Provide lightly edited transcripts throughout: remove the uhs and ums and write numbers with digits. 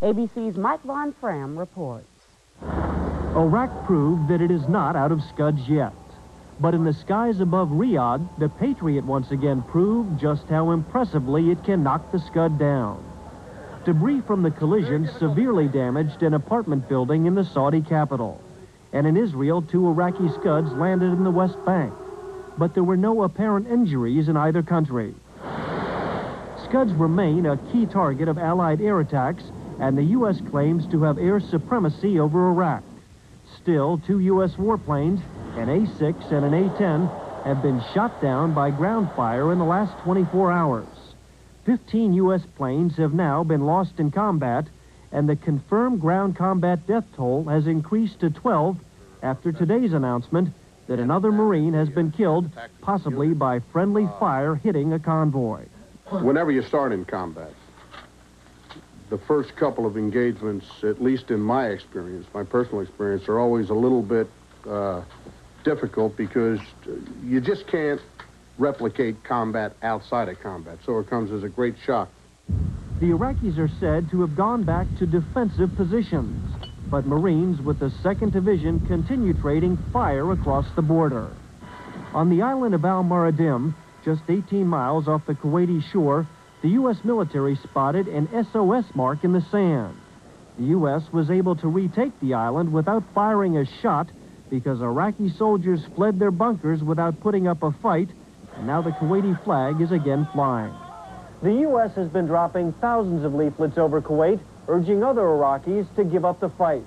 ABC's Mike Von Fram reports. Iraq proved that it is not out of Scuds yet. But in the skies above Riyadh, the Patriot once again proved just how impressively it can knock the Scud down. Debris from the collision severely damaged an apartment building in the Saudi capital. And in Israel, 2 Iraqi Scuds landed in the West Bank. But there were no apparent injuries in either country. Scuds remain a key target of Allied air attacks, and the U.S. claims to have air supremacy over Iraq. Still, 2 U.S. warplanes, an A-6 and an A-10, have been shot down by ground fire in the last 24 hours. 15 U.S. planes have now been lost in combat, and the confirmed ground combat death toll has increased to 12 after today's announcement that another Marine has been killed, possibly by friendly fire hitting a convoy. Whenever you start in combat, the first couple of engagements, at least in my experience, my personal experience, are always a little bit difficult because you just can't replicate combat outside of combat, so it comes as a great shock. The Iraqis are said to have gone back to defensive positions, but Marines with the 2nd Division continue trading fire across the border. On the island of Al-Maradim, just 18 miles off the Kuwaiti shore, the U.S. military spotted an SOS mark in the sand. The U.S. was able to retake the island without firing a shot because Iraqi soldiers fled their bunkers without putting up a fight, and now the Kuwaiti flag is again flying. The U.S. has been dropping thousands of leaflets over Kuwait, urging other Iraqis to give up the fight.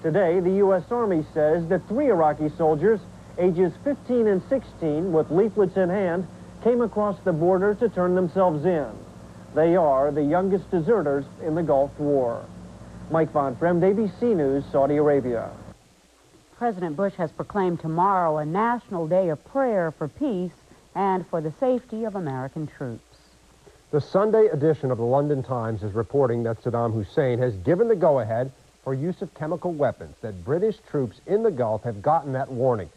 Today, the U.S. Army says that 3 Iraqi soldiers, ages 15 and 16, with leaflets in hand, came across the border to turn themselves in. They are the youngest deserters in the Gulf War. Mike Von Frem, ABC News, Saudi Arabia. President Bush has proclaimed tomorrow a national day of prayer for peace and for the safety of American troops. The Sunday edition of the London Times is reporting that Saddam Hussein has given the go-ahead for use of chemical weapons, that British troops in the Gulf have gotten that warning.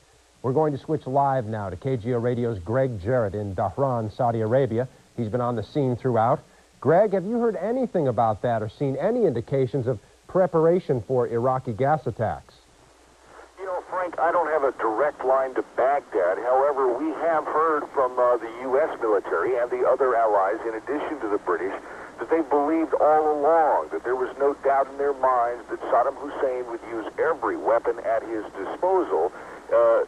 We're going to switch live now to KGO Radio's Greg Jarrett in Dhahran, Saudi Arabia. He's been on the scene throughout. Greg, have you heard anything about that or seen any indications of preparation for Iraqi gas attacks? You know, Frank, I don't have a direct line to Baghdad. However, we have heard from the U.S. military and the other allies, in addition to the British, that they believed all along that there was no doubt in their minds that Saddam Hussein would use every weapon at his disposal,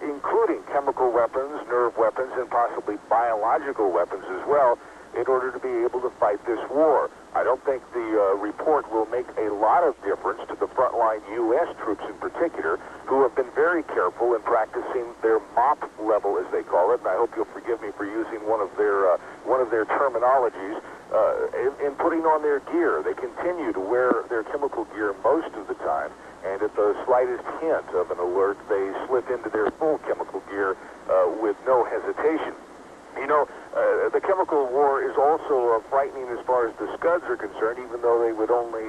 including chemical weapons, nerve weapons, and possibly biological weapons as well, in order to be able to fight this war. I don't think the report will make a lot of difference to the frontline U.S. troops in particular, who have been very careful in practicing their MOP level, as they call it, and I hope you'll forgive me for using one of their terminologies, in putting on their gear. They continue to wear their chemical gear most of the time, and at the slightest hint of an alert, they slip into their full chemical gear with no hesitation. You know, the chemical war is also frightening as far as the Scuds are concerned, even though they would only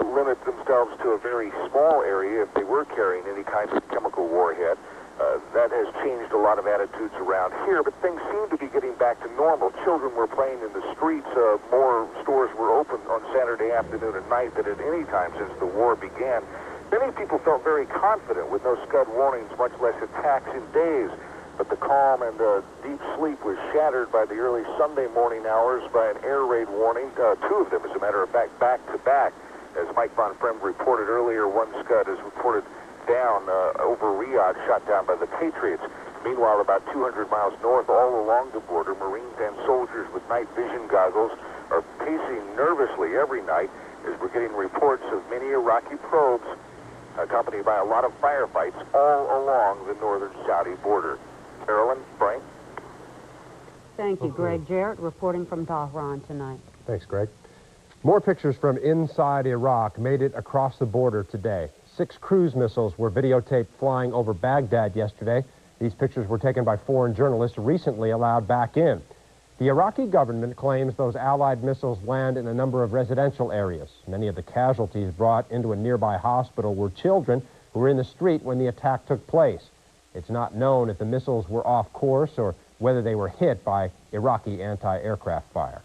limit themselves to a very small area if they were carrying any kind of chemical warhead. That has changed a lot of attitudes around here, but things seem to be getting back to normal. Children were playing in the streets. More stores were open on Saturday afternoon and night than at any time since the war began. Many people felt very confident with no Scud warnings, much less attacks in days. But the calm and deep sleep was shattered by the early Sunday morning hours by an air raid warning, 2 of them, as a matter of fact, back-to-back. As Mike Von Frem reported earlier, 1 Scud is reported down over Riyadh, shot down by the Patriots. Meanwhile, about 200 miles north, all along the border, Marines and soldiers with night vision goggles are pacing nervously every night as we're getting reports of many Iraqi probes accompanied by a lot of firefights all along the northern Saudi border. Carolyn, Frank. Thank you, Greg Jarrett, reporting from Dhahran tonight. Thanks, Greg. More pictures from inside Iraq made it across the border today. 6 cruise missiles were videotaped flying over Baghdad yesterday. These pictures were taken by foreign journalists recently allowed back in. The Iraqi government claims those Allied missiles land in a number of residential areas. Many of the casualties brought into a nearby hospital were children who were in the street when the attack took place. It's not known if the missiles were off course or whether they were hit by Iraqi anti-aircraft fire.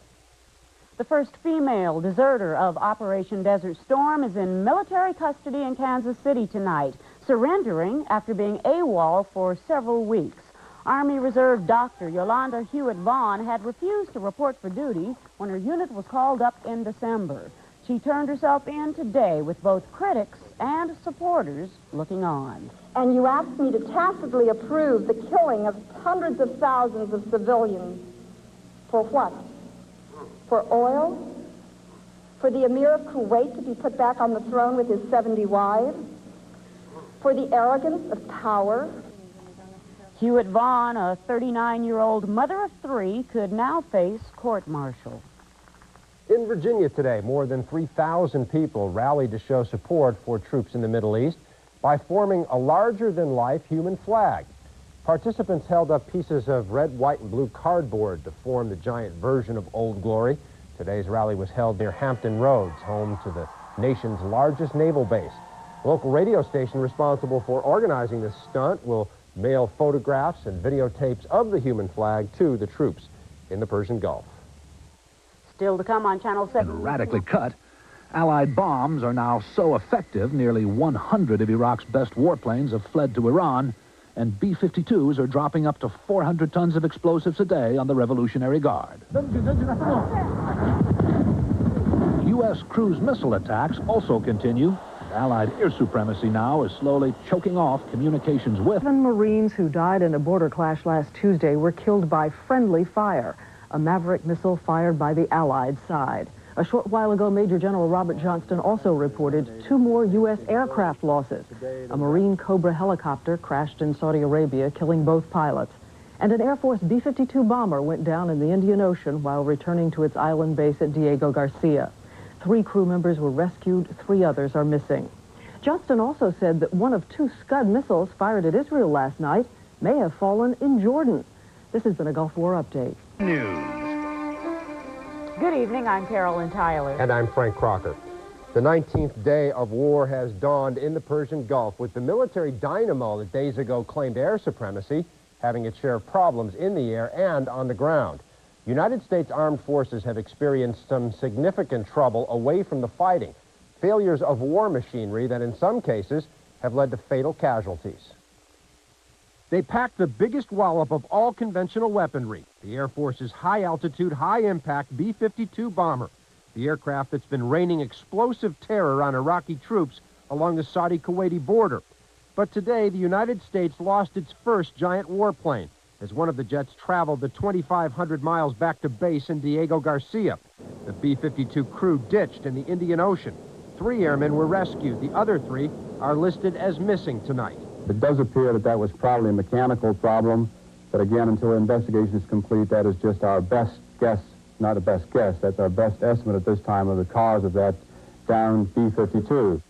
The first female deserter of Operation Desert Storm is in military custody in Kansas City tonight, surrendering after being AWOL for several weeks. Army Reserve Dr. Yolanda Hewitt Vaughn had refused to report for duty when her unit was called up in December. She turned herself in today with both critics and supporters looking on. And you asked me to tacitly approve the killing of hundreds of thousands of civilians. For what? For oil? For the Emir of Kuwait to be put back on the throne with his 70 wives? For the arrogance of power? Hewitt Vaughn, a 39-year-old mother of three, could now face court-martial. In Virginia today, more than 3,000 people rallied to show support for troops in the Middle East by forming a larger-than-life human flag. Participants held up pieces of red, white, and blue cardboard to form the giant version of Old Glory. Today's rally was held near Hampton Roads, home to the nation's largest naval base. The local radio station responsible for organizing this stunt will mail photographs and videotapes of the human flag to the troops in the Persian Gulf. Still to come on Channel 7. And radically cut. Allied bombs are now so effective, nearly 100 of Iraq's best warplanes have fled to Iran, and B-52s are dropping up to 400 tons of explosives a day on the Revolutionary Guard. U.S. cruise missile attacks also continue. Allied air supremacy now is slowly choking off communications with. 7 Marines who died in a border clash last Tuesday were killed by friendly fire, a Maverick missile fired by the Allied side. A short while ago, Major General Robert Johnston also reported 2 more U.S. aircraft losses. A Marine Cobra helicopter crashed in Saudi Arabia, killing both pilots. And an Air Force B-52 bomber went down in the Indian Ocean while returning to its island base at Diego Garcia. 3 crew members were rescued, 3 others are missing. Johnston also said that one of 2 Scud missiles fired at Israel last night may have fallen in Jordan. This has been a Gulf War Update. News. Good evening, I'm Carolyn Tyler. And I'm Frank Crocker. The 19th day of war has dawned in the Persian Gulf, with the military dynamo that days ago claimed air supremacy having its share of problems in the air and on the ground. United States Armed Forces have experienced some significant trouble away from the fighting, failures of war machinery that in some cases have led to fatal casualties. They packed the biggest wallop of all conventional weaponry, the Air Force's high-altitude, high-impact B-52 bomber, the aircraft that's been raining explosive terror on Iraqi troops along the Saudi-Kuwaiti border. But today, the United States lost its first giant warplane as one of the jets traveled the 2,500 miles back to base in Diego Garcia. The B-52 crew ditched in the Indian Ocean. 3 airmen were rescued. The other 3 are listed as missing tonight. It does appear that that was probably a mechanical problem, but again, until the investigation is complete, that is just our best guess, not a best guess, that's our best estimate at this time of the cause of that downed B-52.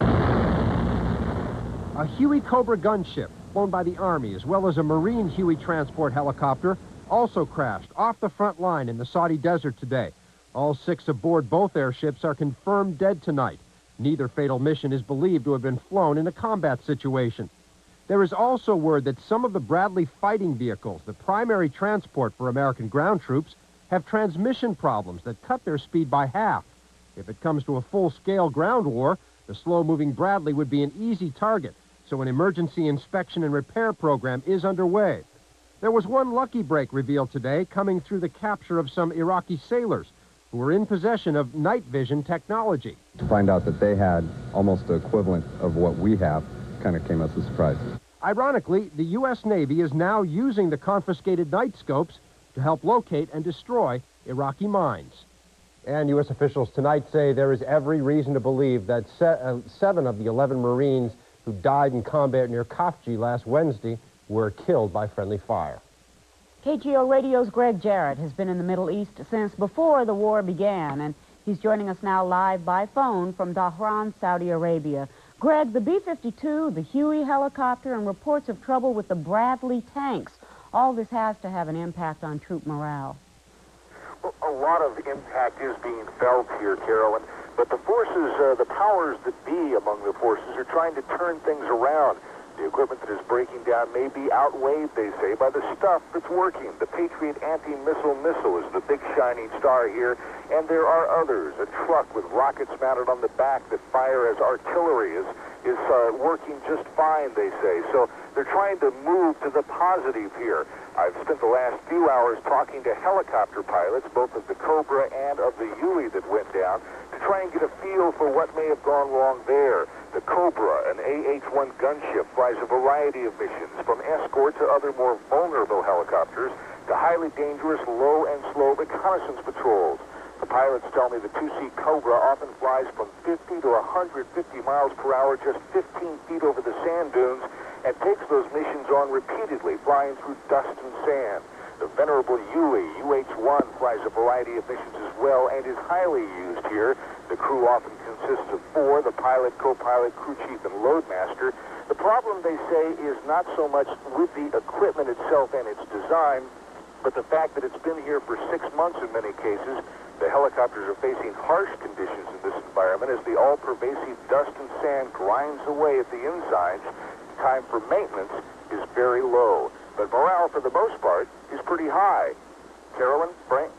A Huey Cobra gunship flown by the Army, as well as a Marine Huey transport helicopter, also crashed off the front line in the Saudi desert today. All 6 aboard both airships are confirmed dead tonight. Neither fatal mission is believed to have been flown in a combat situation. There is also word that some of the Bradley fighting vehicles, the primary transport for American ground troops, have transmission problems that cut their speed by half. If it comes to a full-scale ground war, the slow-moving Bradley would be an easy target, so an emergency inspection and repair program is underway. There was one lucky break revealed today, coming through the capture of some Iraqi sailors who were in possession of night vision technology. To find out that they had almost the equivalent of what we have kind of came as a surprise. Ironically, the U.S. Navy is now using the confiscated night scopes to help locate and destroy Iraqi mines. And U.S. officials tonight say there is every reason to believe that 7 of the 11 Marines who died in combat near Khafji last Wednesday were killed by friendly fire. KGO Radio's Greg Jarrett has been in the Middle East since before the war began, and he's joining us now live by phone from Dhahran, Saudi Arabia. Greg, the B-52, the Huey helicopter, and reports of trouble with the Bradley tanks. All this has to have an impact on troop morale. Well, a lot of impact is being felt here, Carolyn, but the forces, the powers that be among the forces are trying to turn things around. The equipment that is breaking down may be outweighed, they say, by the stuff that's working. The Patriot anti-missile missile is the big shining star here, and there are others. A truck with rockets mounted on the back that fire as artillery is working just fine, they say. So they're trying to move to the positive here. I've spent the last few hours talking to helicopter pilots, both of the Cobra and of the Huey that went down, to try and get a feel for what may have gone wrong there. The Cobra, an AH-1 gunship, flies a variety of missions, from escort to other more vulnerable helicopters, to highly dangerous low and slow reconnaissance patrols. The pilots tell me the 2-seat Cobra often flies from 50 to 150 miles per hour just 15 feet over the sand dunes and takes those missions on repeatedly, flying through dust and sand. The venerable Huey, UH-1, flies a variety of missions as well and is highly used here. The crew often consists of 4, the pilot, co-pilot, crew chief, and loadmaster. The problem, they say, is not so much with the equipment itself and its design, but the fact that it's been here for 6 months in many cases. The helicopters are facing harsh conditions in this environment as the all-pervasive dust and sand grinds away at the insides. Time for maintenance is very low, but morale, for the most part, is pretty high. Carolyn, Frank?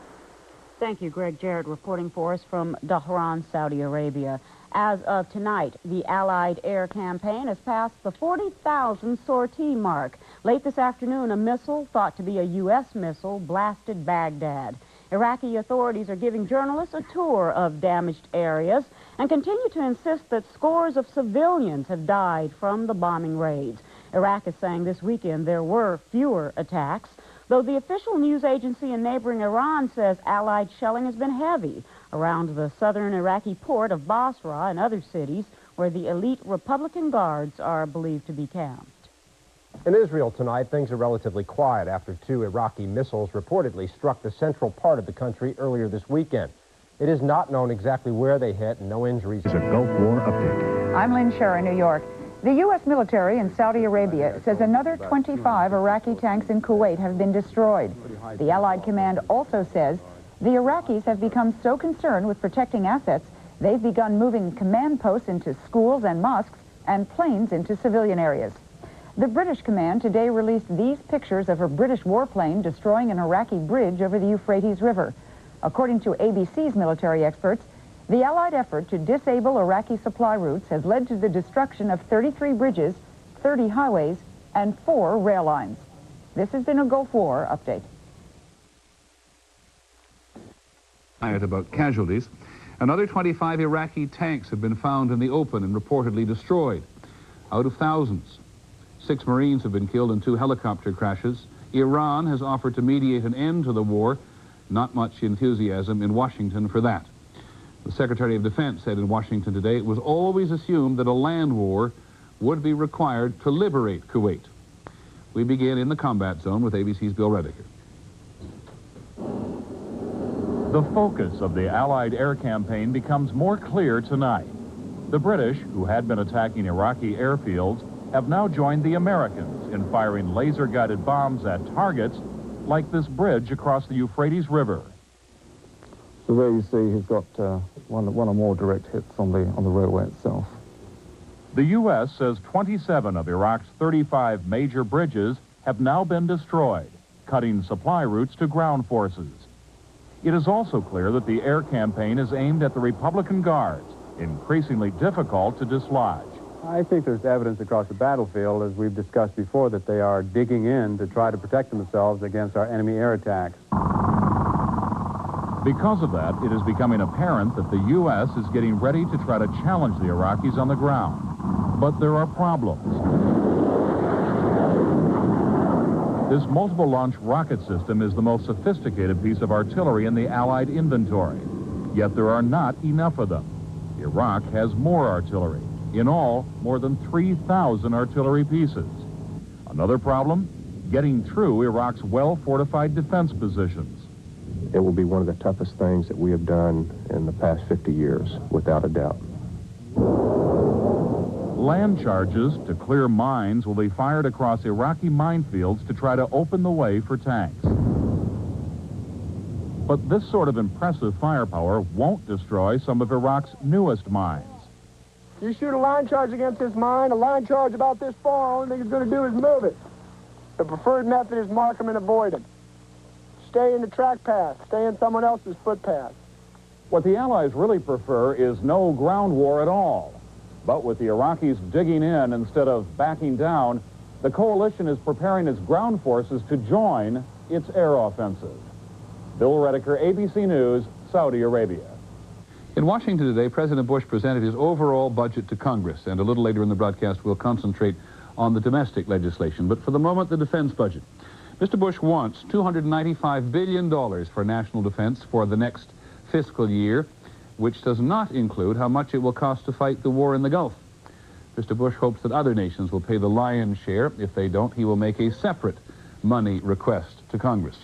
Thank you, Greg Jarrett, reporting for us from Dhahran, Saudi Arabia. As of tonight, the Allied air campaign has passed the 40,000 sortie mark. Late this afternoon, a missile, thought to be a U.S. missile, blasted Baghdad. Iraqi authorities are giving journalists a tour of damaged areas and continue to insist that scores of civilians have died from the bombing raids. Iraq is saying this weekend there were fewer attacks, though the official news agency in neighboring Iran says Allied shelling has been heavy around the southern Iraqi port of Basra and other cities where the elite Republican Guards are believed to be camped. In Israel tonight, things are relatively quiet after 2 Iraqi missiles reportedly struck the central part of the country earlier this weekend. It is not known exactly where they hit, and no injuries. It's a Gulf War update. I'm Lynn Sherr in New York. The U.S. military in Saudi Arabia says another 25 Iraqi tanks in Kuwait have been destroyed. The Allied command also says the Iraqis have become so concerned with protecting assets, they've begun moving command posts into schools and mosques and planes into civilian areas. The British command today released these pictures of a British warplane destroying an Iraqi bridge over the Euphrates River. According to ABC's military experts, the Allied effort to disable Iraqi supply routes has led to the destruction of 33 bridges, 30 highways, and 4 rail lines. This has been a Gulf War update. About casualties. Another 25 Iraqi tanks have been found in the open and reportedly destroyed. Out of thousands. 6 Marines have been killed in 2 helicopter crashes. Iran has offered to mediate an end to the war. Not much enthusiasm in Washington for that. The Secretary of Defense said in Washington today it was always assumed that a land war would be required to liberate Kuwait. We begin in the combat zone with ABC's Bill Rediker. The focus of the Allied air campaign becomes more clear tonight. The British, who had been attacking Iraqi airfields, have now joined the Americans in firing laser-guided bombs at targets like this bridge across the Euphrates River. So there you see he's got one or more direct hits on the railway itself. The U.S. says 27 of Iraq's 35 major bridges have now been destroyed, cutting supply routes to ground forces. It is also clear that the air campaign is aimed at the Republican Guards, increasingly difficult to dislodge. I think there's evidence across the battlefield, as we've discussed before, that they are digging in to try to protect themselves against our enemy air attacks. Because of that, it is becoming apparent that the U.S. is getting ready to try to challenge the Iraqis on the ground. But there are problems. This multiple-launch rocket system is the most sophisticated piece of artillery in the Allied inventory. Yet there are not enough of them. Iraq has more artillery. In all, more than 3,000 artillery pieces. Another problem? Getting through Iraq's well-fortified defense positions. It will be one of the toughest things that we have done in the past 50 years, without a doubt. Land charges to clear mines will be fired across Iraqi minefields to try to open the way for tanks. But this sort of impressive firepower won't destroy some of Iraq's newest mines. You shoot a line charge against this mine, a line charge about this far, only thing it's going to do is move it. The preferred method is mark them and avoid them. Stay in the track path. Stay in someone else's footpath. What the Allies really prefer is no ground war at all. But with the Iraqis digging in instead of backing down, the coalition is preparing its ground forces to join its air offensive. Bill Redeker, ABC News, Saudi Arabia. In Washington today, President Bush presented his overall budget to Congress, and a little later in the broadcast we'll concentrate on the domestic legislation. But for the moment, the defense budget. Mr. Bush wants $295 billion for national defense for the next fiscal year, which does not include how much it will cost to fight the war in the Gulf. Mr. Bush hopes that other nations will pay the lion's share. If they don't, he will make a separate money request to Congress.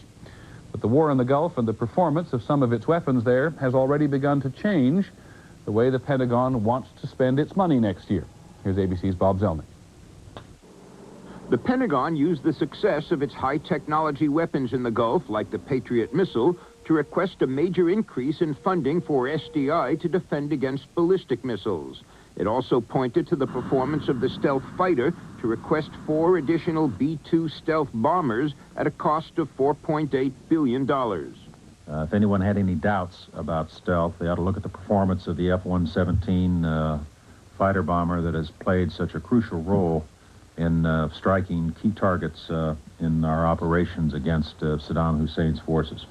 But the war in the Gulf and the performance of some of its weapons there has already begun to change the way the Pentagon wants to spend its money next year. Here's ABC's Bob Zelnick. The Pentagon used the success of its high-technology weapons in the Gulf, like the Patriot missile, to request a major increase in funding for SDI to defend against ballistic missiles. It also pointed to the performance of the stealth fighter to request 4 additional B-2 stealth bombers at a cost of $4.8 billion. If anyone had any doubts about stealth, they ought to look at the performance of the F-117 fighter bomber that has played such a crucial role in striking key targets in our operations against Saddam Hussein's forces.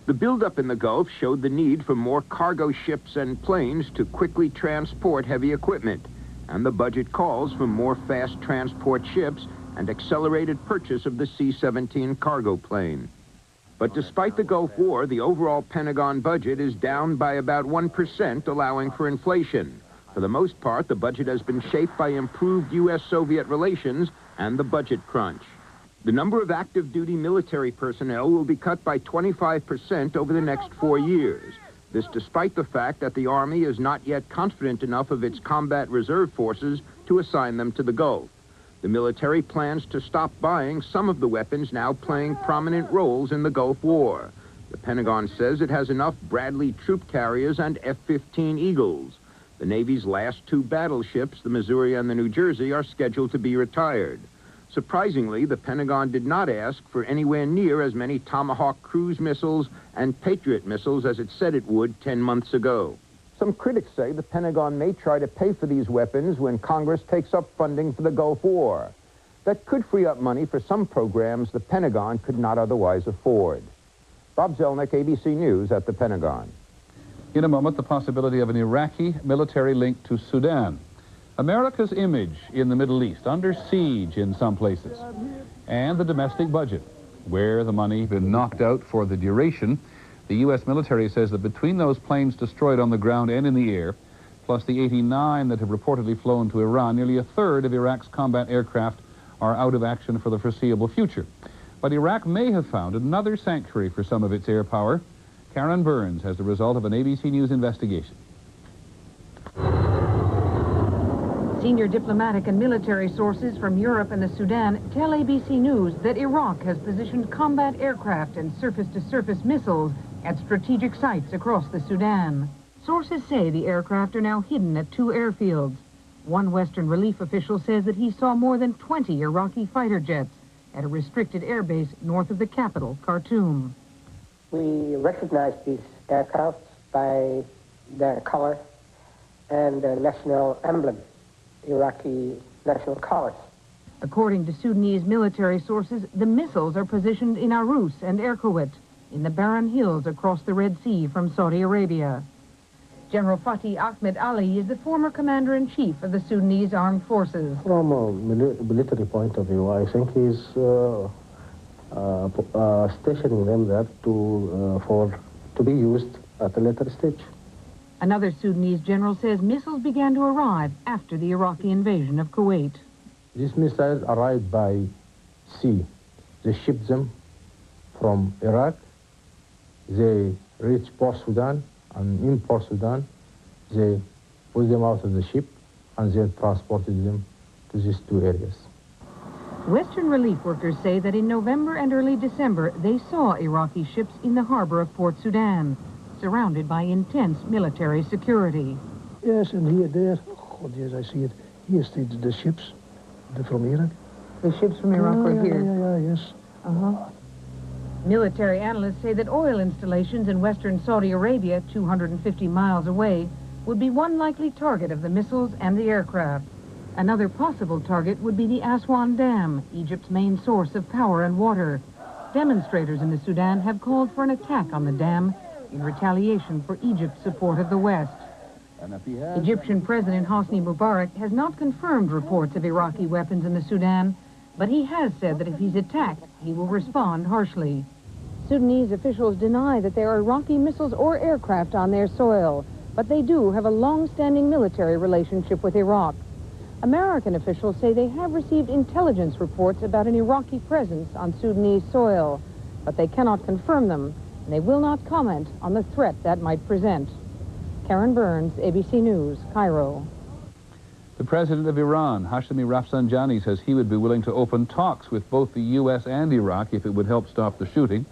The buildup in the Gulf showed the need for more cargo ships and planes to quickly transport heavy equipment, and the budget calls for more fast transport ships and accelerated purchase of the C-17 cargo plane. But despite the Gulf War, the overall Pentagon budget is down by about 1%, allowing for inflation. For the most part, the budget has been shaped by improved U.S.-Soviet relations and the budget crunch. The number of active duty military personnel will be cut by 25% over the next 4 years. This despite the fact that the Army is not yet confident enough of its combat reserve forces to assign them to the Gulf. The military plans to stop buying some of the weapons now playing prominent roles in the Gulf War. The Pentagon says it has enough Bradley troop carriers and F-15 Eagles. The Navy's last 2 battleships, the Missouri and the New Jersey, are scheduled to be retired. Surprisingly, the Pentagon did not ask for anywhere near as many Tomahawk cruise missiles and Patriot missiles as it said it would 10 months ago. Some critics say the Pentagon may try to pay for these weapons when Congress takes up funding for the Gulf War. That could free up money for some programs the Pentagon could not otherwise afford. Bob Zelnick, ABC News at the Pentagon. In a moment, the possibility of an Iraqi military link to Sudan. America's image in the Middle East, under siege in some places. And the domestic budget, where the money has been knocked out for the duration. The U.S. military says that between those planes destroyed on the ground and in the air, plus the 89 that have reportedly flown to Iran, nearly a third of Iraq's combat aircraft are out of action for the foreseeable future. But Iraq may have found another sanctuary for some of its air power. Karen Burns has the result of an ABC News investigation. Senior diplomatic and military sources from Europe and the Sudan tell ABC News that Iraq has positioned combat aircraft and surface-to-surface missiles at strategic sites across the Sudan. Sources say the aircraft are now hidden at 2 airfields. One Western relief official says that he saw more than 20 Iraqi fighter jets at a restricted airbase north of the capital, Khartoum. We recognize these aircraft by their color and their national emblem, Iraqi national colors. According to Sudanese military sources, the missiles are positioned in Arus and Erkowit, in the barren hills across the Red Sea from Saudi Arabia. General Fatih Ahmed Ali is the former commander-in-chief of the Sudanese armed forces. From a military point of view, I think he's stationing them there to be used at a later stage. Another Sudanese general says missiles began to arrive after the Iraqi invasion of Kuwait. These missiles arrived by sea. They shipped them from Iraq. They reached Port Sudan, and in Port Sudan, they pulled them out of the ship and then transported them to these 2 areas. Western relief workers say that in November and early December, they saw Iraqi ships in the harbor of Port Sudan, surrounded by intense military security. Yes, and here, there, 40 years I see it. Here's the ships from Iraq. The ships from Iraq were here? Yes. Uh-huh. Military analysts say that oil installations in western Saudi Arabia, 250 miles away, would be one likely target of the missiles and the aircraft. Another possible target would be the Aswan Dam, Egypt's main source of power and water. Demonstrators in the Sudan have called for an attack on the dam in retaliation for Egypt's support of the West. Egyptian President Hosni Mubarak has not confirmed reports of Iraqi weapons in the Sudan, but he has said that if he's attacked, he will respond harshly. Sudanese officials deny that there are Iraqi missiles or aircraft on their soil, but they do have a long-standing military relationship with Iraq. American officials say they have received intelligence reports about an Iraqi presence on Sudanese soil, but they cannot confirm them, and they will not comment on the threat that might present. Karen Burns, ABC News, Cairo. The president of Iran, Hashemi Rafsanjani, says he would be willing to open talks with both the U.S. and Iraq if it would help stop the shooting.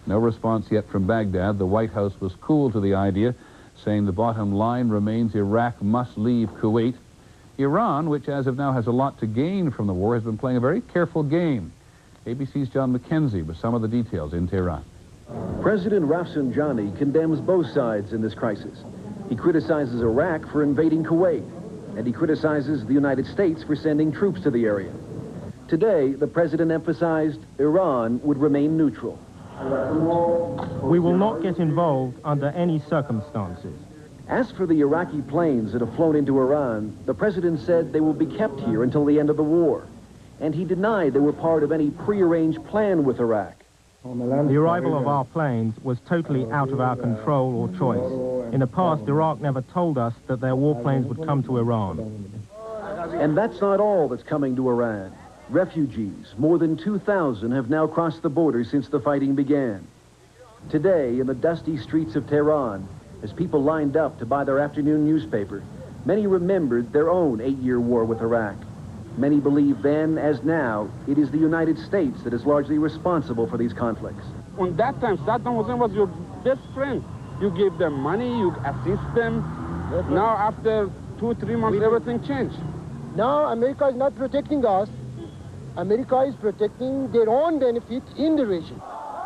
No response yet from Baghdad. The White House was cool to the idea, saying the bottom line remains Iraq must leave Kuwait. Iran, which as of now has a lot to gain from the war, has been playing a very careful game. ABC's John McKenzie with some of the details in Tehran. President Rafsanjani condemns both sides in this crisis. He criticizes Iraq for invading Kuwait, and he criticizes the United States for sending troops to the area. Today, the president emphasized Iran would remain neutral. We will not get involved under any circumstances. As for the Iraqi planes that have flown into Iran, the president said they will be kept here until the end of the war. And he denied they were part of any prearranged plan with Iraq. The arrival of our planes was totally out of our control or choice. In the past, Iraq never told us that their warplanes would come to Iran. And that's not all that's coming to Iran. Refugees, more than 2,000, have now crossed the border since the fighting began. Today, in the dusty streets of Tehran, as people lined up to buy their afternoon newspaper, many remembered their own 8-year war with Iraq. Many believe then, as now, it is the United States that is largely responsible for these conflicts. On that time, Saddam Hussein was your best friend. You gave them money, you assist them. Now, after 2-3 months, everything changed. Now, America is not protecting us. America is protecting their own benefit in the region.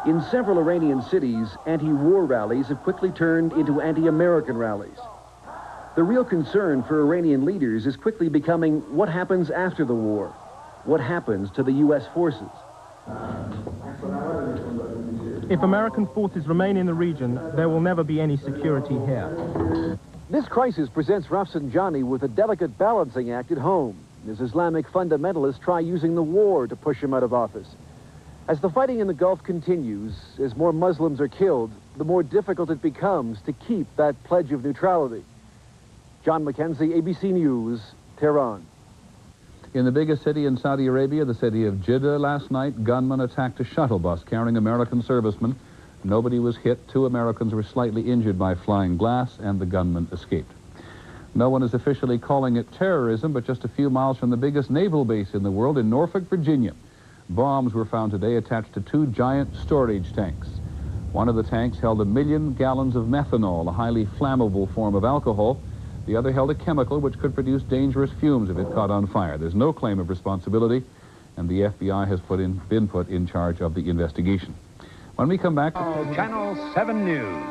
In several Iranian cities, anti-war rallies have quickly turned into anti-American rallies. The real concern for Iranian leaders is quickly becoming what happens after the war, what happens to the U.S. forces. If American forces remain in the region, there will never be any security here. This crisis presents Rafsanjani with a delicate balancing act at home, as Islamic fundamentalists try using the war to push him out of office. As the fighting in the Gulf continues, as more Muslims are killed, the more difficult it becomes to keep that pledge of neutrality. John McKenzie, ABC News, Tehran. In the biggest city in Saudi Arabia, the city of Jeddah, last night, gunmen attacked a shuttle bus carrying American servicemen. Nobody was hit. 2 Americans were slightly injured by flying glass, and the gunmen escaped. No one is officially calling it terrorism, but just a few miles from the biggest naval base in the world, in Norfolk, Virginia, bombs were found today attached to 2 giant storage tanks. One of the tanks held 1 million gallons of methanol, a highly flammable form of alcohol. The other held a chemical which could produce dangerous fumes if it caught on fire. There's no claim of responsibility, and the FBI has been put in charge of the investigation. When we come back... Channel 7 News.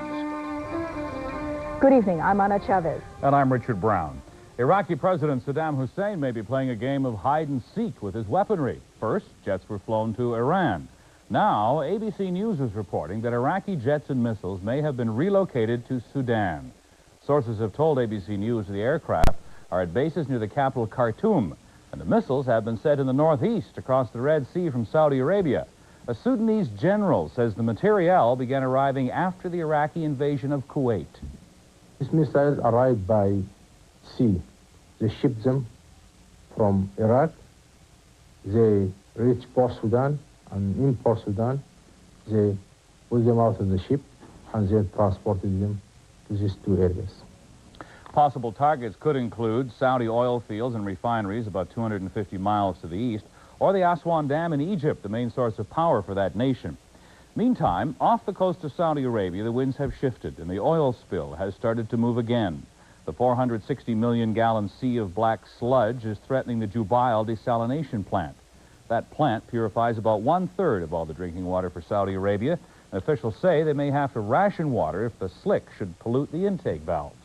Good evening. I'm Ana Chavez. And I'm Richard Brown. Iraqi President Saddam Hussein may be playing a game of hide-and-seek with his weaponry. First, jets were flown to Iran. Now, ABC News is reporting that Iraqi jets and missiles may have been relocated to Sudan. Sources have told ABC News the aircraft are at bases near the capital Khartoum, and the missiles have been sent in the northeast across the Red Sea from Saudi Arabia. A Sudanese general says the materiel began arriving after the Iraqi invasion of Kuwait. These missiles arrived by sea. They shipped them from Iraq. They reached Port Sudan, and in Port Sudan, they pulled them out of the ship, and they transported them to these 2 areas. Possible targets could include Saudi oil fields and refineries about 250 miles to the east, or the Aswan Dam in Egypt, the main source of power for that nation. Meantime, off the coast of Saudi Arabia, the winds have shifted, and the oil spill has started to move again. The 460 million gallon sea of black sludge is threatening the Jubail desalination plant. That plant purifies about 1/3 of all the drinking water for Saudi Arabia. And officials say they may have to ration water if the slick should pollute the intake valves.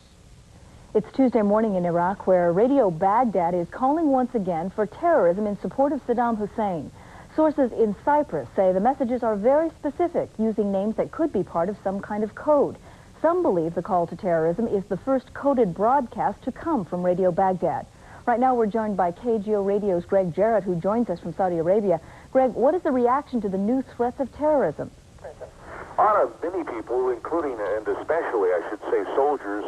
It's Tuesday morning in Iraq, where Radio Baghdad is calling once again for terrorism in support of Saddam Hussein. Sources in Cyprus say the messages are very specific, using names that could be part of some kind of code. Some believe the call to terrorism is the first coded broadcast to come from Radio Baghdad. Right now we're joined by KGO Radio's Greg Jarrett, who joins us from Saudi Arabia. Greg, what is the reaction to the new threats of terrorism? Anna, many people, including and especially, I should say, soldiers,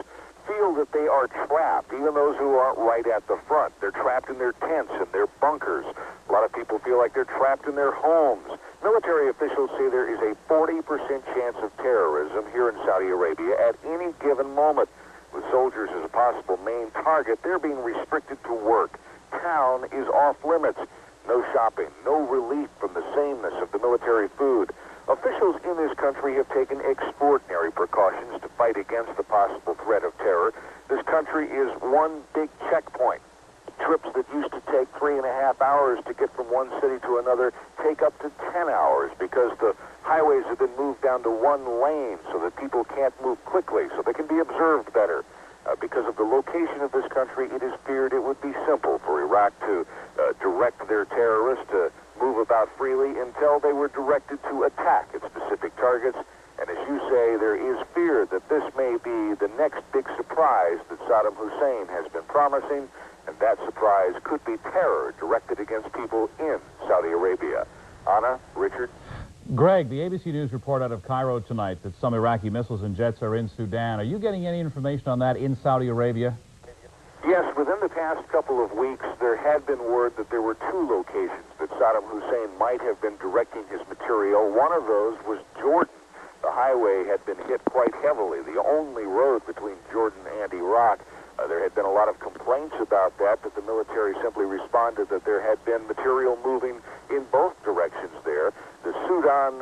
feel that they are trapped, even those who aren't right at the front. They're trapped in their tents and their bunkers. A lot of people feel like they're trapped in their homes. Military officials say there is a 40% chance of terrorism here in Saudi Arabia at any given moment. With soldiers as a possible main target, they're being restricted to work. Town is off limits. No shopping, no relief from the sameness of the military food. Officials in this country have taken extraordinary precautions to fight against the possible threat of terror. This country is one big checkpoint. Trips that used to take 3.5 hours to get from one city to another take up to 10 hours because the highways have been moved down to one lane so that people can't move quickly, so they can be observed better. Because of the location of this country, it is feared it would be simple for Iraq to direct their terrorists to move about freely until they were directed to attack at specific targets. And as you say, there is fear that this may be the next big surprise that Saddam Hussein has been promising, and that surprise could be terror directed against people in Saudi Arabia. Anna, Richard? Greg, the ABC News report out of Cairo tonight that some Iraqi missiles and jets are in Sudan. Are you getting any information on that in Saudi Arabia? Yes, within the past couple of weeks, there had been word that there were 2 locations that Saddam Hussein might have been directing his material. One of those was Jordan. The highway had been hit quite heavily, the only road between Jordan and Iraq. There had been a lot of complaints about that, but the military simply responded that there had been material moving in both directions there. The Sudan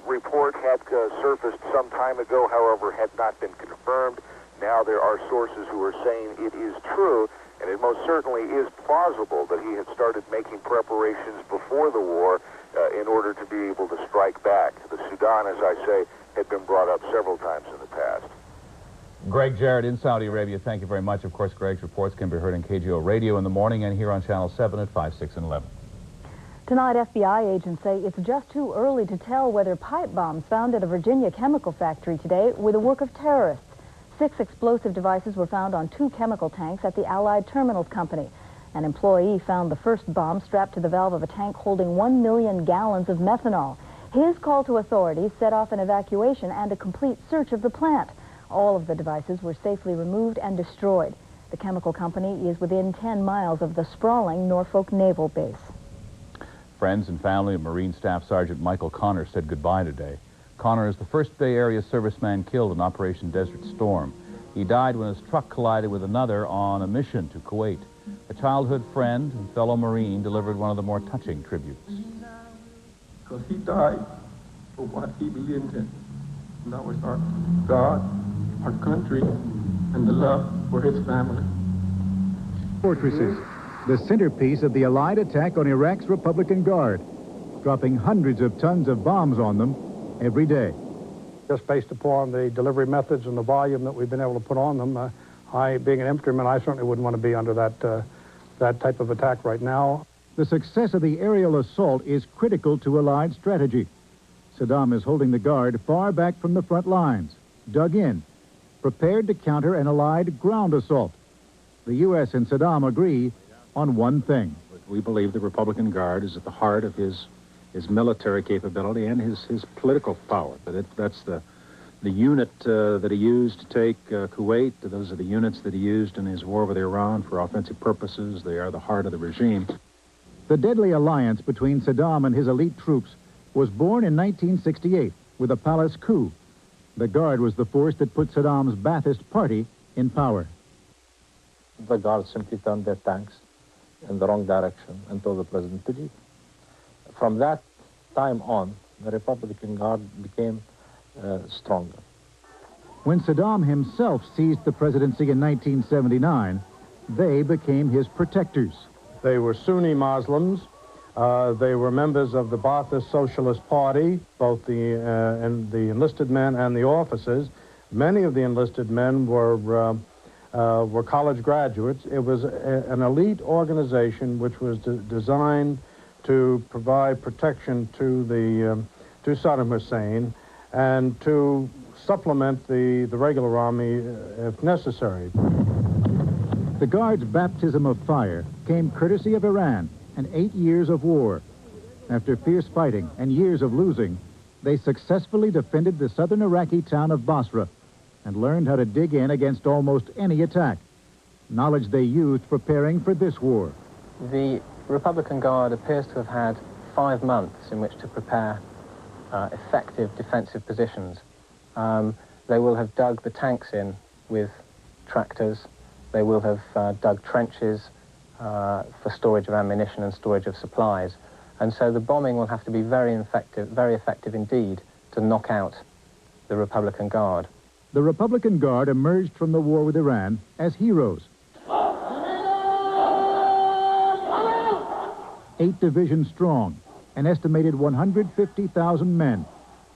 report had surfaced some time ago, however, had not been confirmed. Now there are sources who are saying it is true, and it most certainly is plausible that he had started making preparations before the war in order to be able to strike back. The Sudan, as I say, had been brought up several times in the past. Greg Jarrett in Saudi Arabia, thank you very much. Of course, Greg's reports can be heard on KGO Radio in the morning and here on Channel 7 at 5, 6, and 11. Tonight, FBI agents say it's just too early to tell whether pipe bombs found at a Virginia chemical factory today were the work of terrorists. 6 explosive devices were found on 2 chemical tanks at the Allied Terminals Company. An employee found the first bomb strapped to the valve of a tank holding 1 million gallons of methanol. His call to authorities set off an evacuation and a complete search of the plant. All of the devices were safely removed and destroyed. The chemical company is within 10 miles of the sprawling Norfolk Naval Base. Friends and family of Marine Staff Sergeant Michael Connor said goodbye today. Connor is the first Bay Area serviceman killed in Operation Desert Storm. He died when his truck collided with another on a mission to Kuwait. A childhood friend and fellow Marine delivered one of the more touching tributes. Because he died for what he believed in. And that was our God, our country, and the love for his family. Fortresses, the centerpiece of the Allied attack on Iraq's Republican Guard, dropping hundreds of tons of bombs on them every day. Just based upon the delivery methods and the volume that we've been able to put on them, being an infantryman, I certainly wouldn't want to be under that type of attack right now. The success of the aerial assault is critical to Allied strategy. Saddam is holding the Guard far back from the front lines, dug in, prepared to counter an Allied ground assault. The U.S. and Saddam agree on one thing. We believe the Republican Guard is at the heart of his military capability and his political power. But that's the unit that he used to take Kuwait. Those are the units that he used in his war with Iran for offensive purposes. They are the heart of the regime. The deadly alliance between Saddam and his elite troops was born in 1968 with a palace coup. The Guard was the force that put Saddam's Ba'athist party in power. The Guard simply turned their tanks in the wrong direction and told the president to leave. From that time on, the Republican Guard became stronger. When Saddam himself seized the presidency in 1979, they became his protectors. They were Sunni Muslims. They were members of the Ba'athist Socialist Party, both the enlisted men and the officers. Many of the enlisted men were college graduates. It was an elite organization which was designed to provide protection to Saddam Hussein and to supplement the regular army if necessary. The Guard's baptism of fire came courtesy of Iran and 8 years of war. After fierce fighting and years of losing, they successfully defended the southern Iraqi town of Basra and learned how to dig in against almost any attack, knowledge they used preparing for this war. The Republican Guard appears to have had 5 months in which to prepare effective defensive positions. They will have dug the tanks in with tractors. They will have dug trenches for storage of ammunition and storage of supplies. And so the bombing will have to be very effective indeed to knock out the Republican Guard. The Republican Guard emerged from the war with Iran as heroes. 8 divisions strong, an estimated 150,000 men,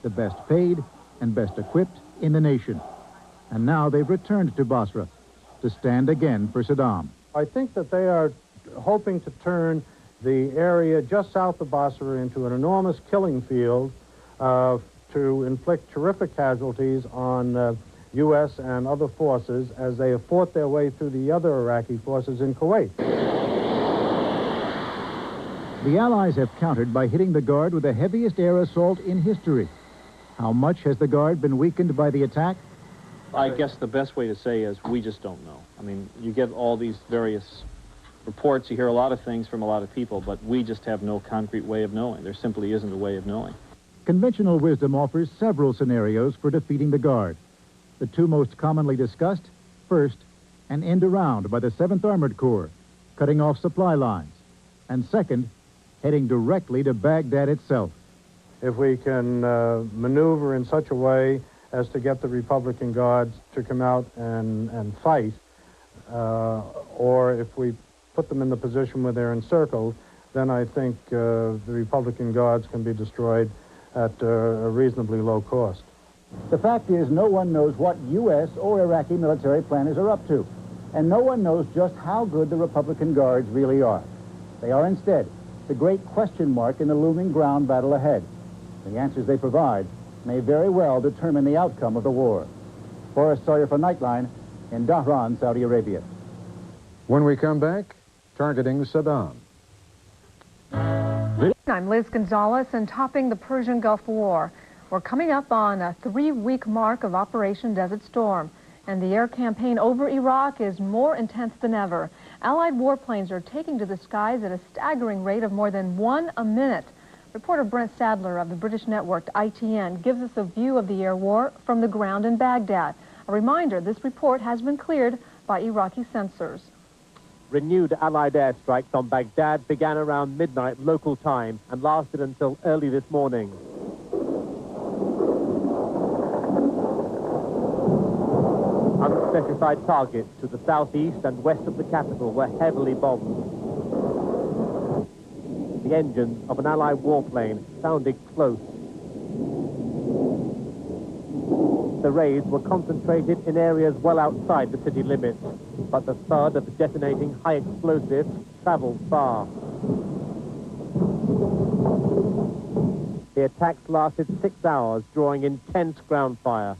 the best paid and best equipped in the nation. And now they've returned to Basra to stand again for Saddam. I think that they are hoping to turn the area just south of Basra into an enormous killing field to inflict terrific casualties on U.S. and other forces as they have fought their way through the other Iraqi forces in Kuwait. The Allies have countered by hitting the Guard with the heaviest air assault in history. How much has the Guard been weakened by the attack? I guess the best way to say is we just don't know. I mean, you get all these various reports, you hear a lot of things from a lot of people, but we just have no concrete way of knowing. There simply isn't a way of knowing. Conventional wisdom offers several scenarios for defeating the Guard. The 2 most commonly discussed: first, an end around by the 7th Armored Corps, cutting off supply lines, and second, heading directly to Baghdad itself. If we can maneuver in such a way as to get the Republican Guards to come out and fight, or if we put them in the position where they're encircled, then I think the Republican Guards can be destroyed at a reasonably low cost. The fact is, no one knows what U.S. or Iraqi military planners are up to, and no one knows just how good the Republican Guards really are. They are instead the great question mark in the looming ground battle ahead. The answers they provide may very well determine the outcome of the war. Forrest Sawyer for Nightline in Dhahran, Saudi Arabia. When we come back, targeting Saddam. I'm Liz Gonzalez, and topping the Persian Gulf War. We're coming up on a 3-week mark of Operation Desert Storm, and the air campaign over Iraq is more intense than ever. Allied warplanes are taking to the skies at a staggering rate of more than 1 a minute. Reporter Brent Sadler of the British network ITN gives us a view of the air war from the ground in Baghdad. A reminder, this report has been cleared by Iraqi censors. Renewed Allied airstrikes on Baghdad began around midnight local time and lasted until early this morning. Unspecified targets to the southeast and west of the capital were heavily bombed. The engine of an Allied warplane sounded close. The raids were concentrated in areas well outside the city limits, but the thud of detonating high explosives traveled far. The attacks lasted 6 hours, drawing intense ground fire.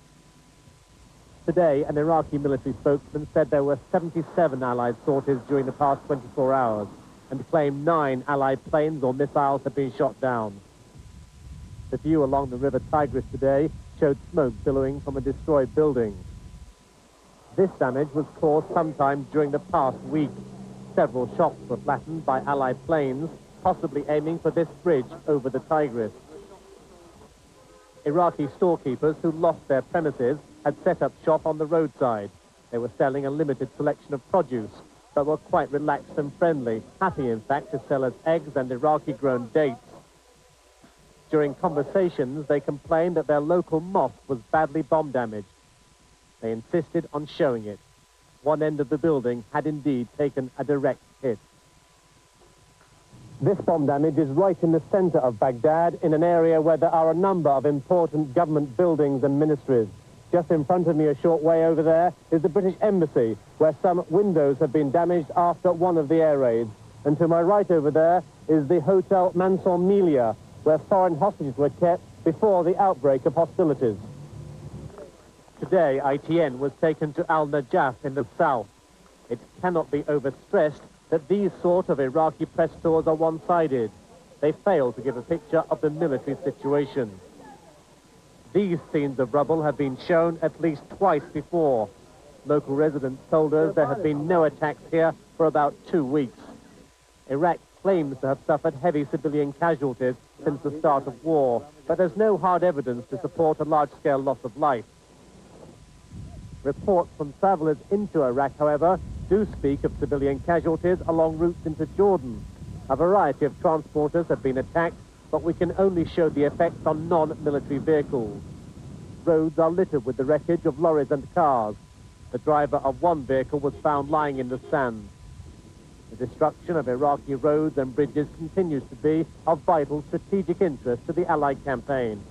Today, an Iraqi military spokesman said there were 77 Allied sorties during the past 24 hours and claimed 9 Allied planes or missiles had been shot down. The view along the river Tigris today showed smoke billowing from a destroyed building. This damage was caused sometime during the past week. Several shops were flattened by Allied planes, possibly aiming for this bridge over the Tigris. Iraqi storekeepers who lost their premises had set up shop on the roadside. They were selling a limited selection of produce, but were quite relaxed and friendly, happy in fact to sell us eggs and Iraqi-grown dates. During conversations, they complained that their local mosque was badly bomb damaged. They insisted on showing it. One end of the building had indeed taken a direct hit. This bomb damage is right in the center of Baghdad, in an area where there are a number of important government buildings and ministries. Just in front of me, a short way over there, is the British Embassy, where some windows have been damaged after one of the air raids. And to my right over there is the Hotel Mansour Melia, where foreign hostages were kept before the outbreak of hostilities. Today, ITN was taken to Al-Najaf in the south. It cannot be overstressed that these sort of Iraqi press tours are one-sided. They fail to give a picture of the military situation. These scenes of rubble have been shown at least twice before. Local residents told us there have been no attacks here for about 2 weeks. Iraq claims to have suffered heavy civilian casualties since the start of war, but there's no hard evidence to support a large-scale loss of life. Reports from travelers into Iraq, however, do speak of civilian casualties along routes into Jordan. A variety of transporters have been attacked, but we can only show the effects on non-military vehicles. Roads are littered with the wreckage of lorries and cars. The driver of one vehicle was found lying in the sand. The destruction of Iraqi roads and bridges continues to be of vital strategic interest to the Allied campaign.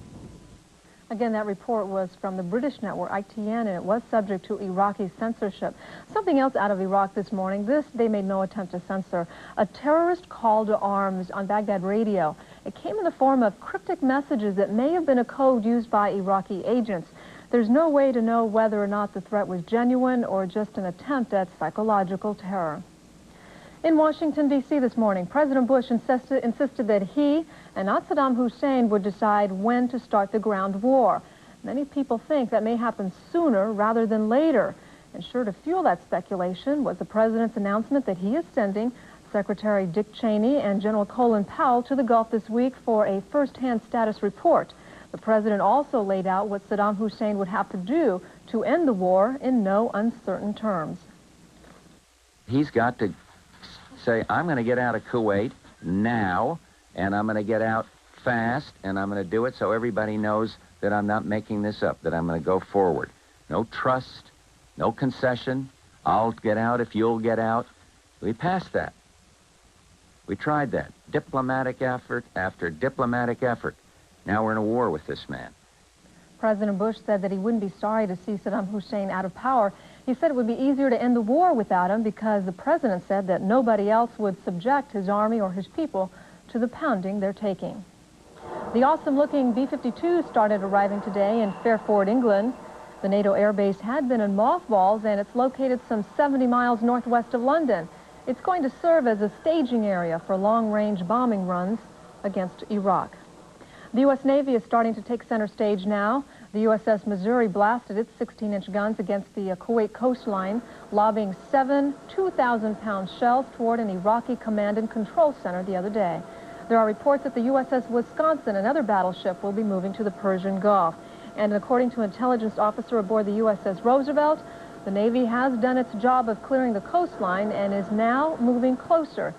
Again, that report was from the British network, ITN, and it was subject to Iraqi censorship. Something else out of Iraq this morning. This, they made no attempt to censor. A terrorist call to arms on Baghdad radio. It came in the form of cryptic messages that may have been a code used by Iraqi agents. There's no way to know whether or not the threat was genuine or just an attempt at psychological terror. In Washington, D.C. this morning, President Bush insisted that he and not Saddam Hussein would decide when to start the ground war. Many people think that may happen sooner rather than later. And sure to fuel that speculation was the president's announcement that he is sending Secretary Dick Cheney and General Colin Powell to the Gulf this week for a first-hand status report. The president also laid out what Saddam Hussein would have to do to end the war in no uncertain terms. He's got to say, I'm going to get out of Kuwait now, and I'm going to get out fast, and I'm going to do it so everybody knows that I'm not making this up, that I'm going to go forward. No trust, no concession. I'll get out if you'll get out. We passed that. We tried that. Diplomatic effort after diplomatic effort. Now we're in a war with this man. President Bush said that he wouldn't be sorry to see Saddam Hussein out of power. He said it would be easier to end the war without him because the president said that nobody else would subject his army or his people to the pounding they're taking. The awesome-looking B-52 started arriving today in Fairford, England. The NATO air base had been in mothballs, and it's located some 70 miles northwest of London. It's going to serve as a staging area for long-range bombing runs against Iraq. The U.S. Navy is starting to take center stage now. The USS Missouri blasted its 16-inch guns against the Kuwait coastline, lobbing 7 2,000-pound shells toward an Iraqi command and control center the other day. There are reports that the USS Wisconsin, another battleship, will be moving to the Persian Gulf. And according to an intelligence officer aboard the USS Roosevelt, the Navy has done its job of clearing the coastline and is now moving closer.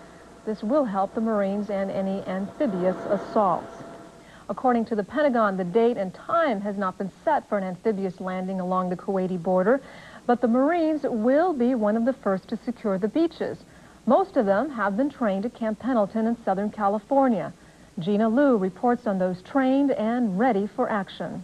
This will help the Marines and any amphibious assaults. According to the Pentagon, the date and time has not been set for an amphibious landing along the Kuwaiti border, but the Marines will be one of the first to secure the beaches. Most of them have been trained at Camp Pendleton in Southern California. Gina Liu reports on those trained and ready for action.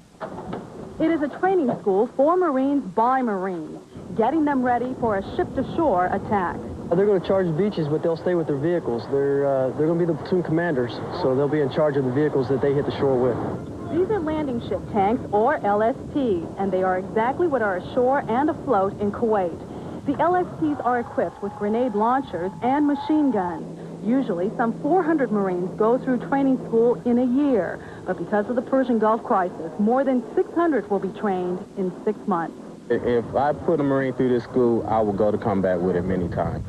It is a training school for Marines by Marines, getting them ready for a ship-to-shore attack. They're going to charge the beaches, but they'll stay with their vehicles. They're going to be the platoon commanders, so they'll be in charge of the vehicles that they hit the shore with. These are landing ship tanks, or LSTs, and they are exactly what are ashore and afloat in Kuwait. The LSTs are equipped with grenade launchers and machine guns. Usually, some 400 Marines go through training school in a year, but because of the Persian Gulf crisis, more than 600 will be trained in 6 months. If I put a Marine through this school, I will go to combat with it many times.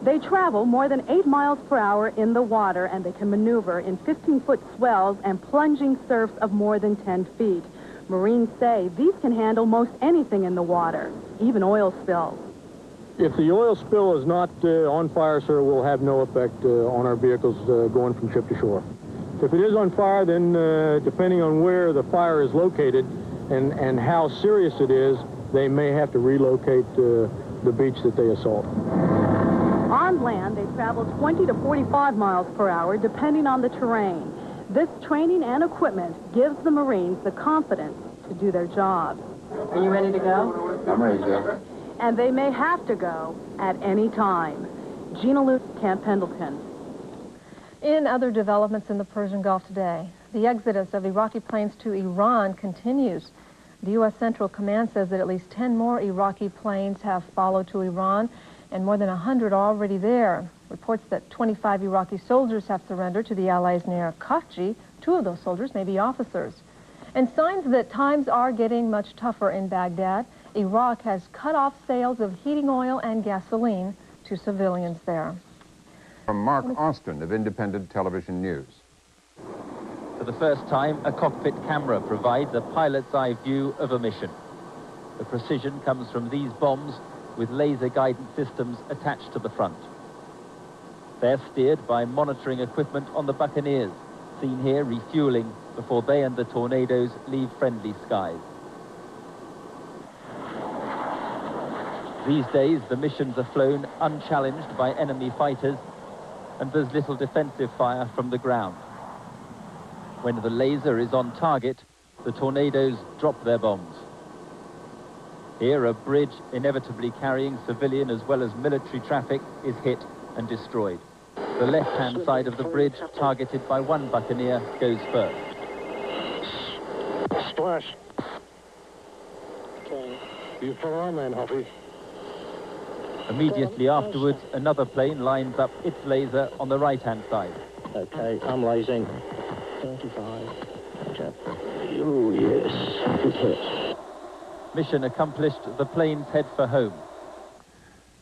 They travel more than 8 miles per hour in the water, and they can maneuver in 15-foot swells and plunging surfs of more than 10 feet. Marines say these can handle most anything in the water, even oil spills. If the oil spill is not on fire, sir, we'll have no effect on our vehicles going from ship to shore. If it is on fire, then depending on where the fire is located, and how serious it is, they may have to relocate the beach that they assault. On land, they travel 20 to 45 miles per hour, depending on the terrain. This training and equipment gives the Marines the confidence to do their job. Are you ready to go? I'm ready to go. And they may have to go at any time. Gina Luke, Camp Pendleton. In other developments in the Persian Gulf today, the exodus of Iraqi planes to Iran continues. The U.S. Central Command says that at least 10 more Iraqi planes have followed to Iran, and more than 100 are already there. Reports that 25 Iraqi soldiers have surrendered to the Allies near Khafji. 2 of those soldiers may be officers. And signs that times are getting much tougher in Baghdad. Iraq has cut off sales of heating oil and gasoline to civilians there. From Mark Austin of Independent Television News. For the first time, a cockpit camera provides a pilot's eye view of a mission. The precision comes from these bombs with laser guidance systems attached to the front. They're steered by monitoring equipment on the Buccaneers, seen here refueling before they and the Tornadoes leave friendly skies. These days, the missions are flown unchallenged by enemy fighters, and there's little defensive fire from the ground. When the laser is on target, the Tornadoes drop their bombs. Here, a bridge inevitably carrying civilian as well as military traffic is hit and destroyed. The left-hand side of the bridge, targeted by one Buccaneer, goes first. Splash. Okay. You follow on then, Hoppy. Immediately afterwards, another plane lines up its laser on the right-hand side. Okay, I'm lasing. 35. Okay. Oh, yes. Good hit. Mission accomplished, the planes head for home.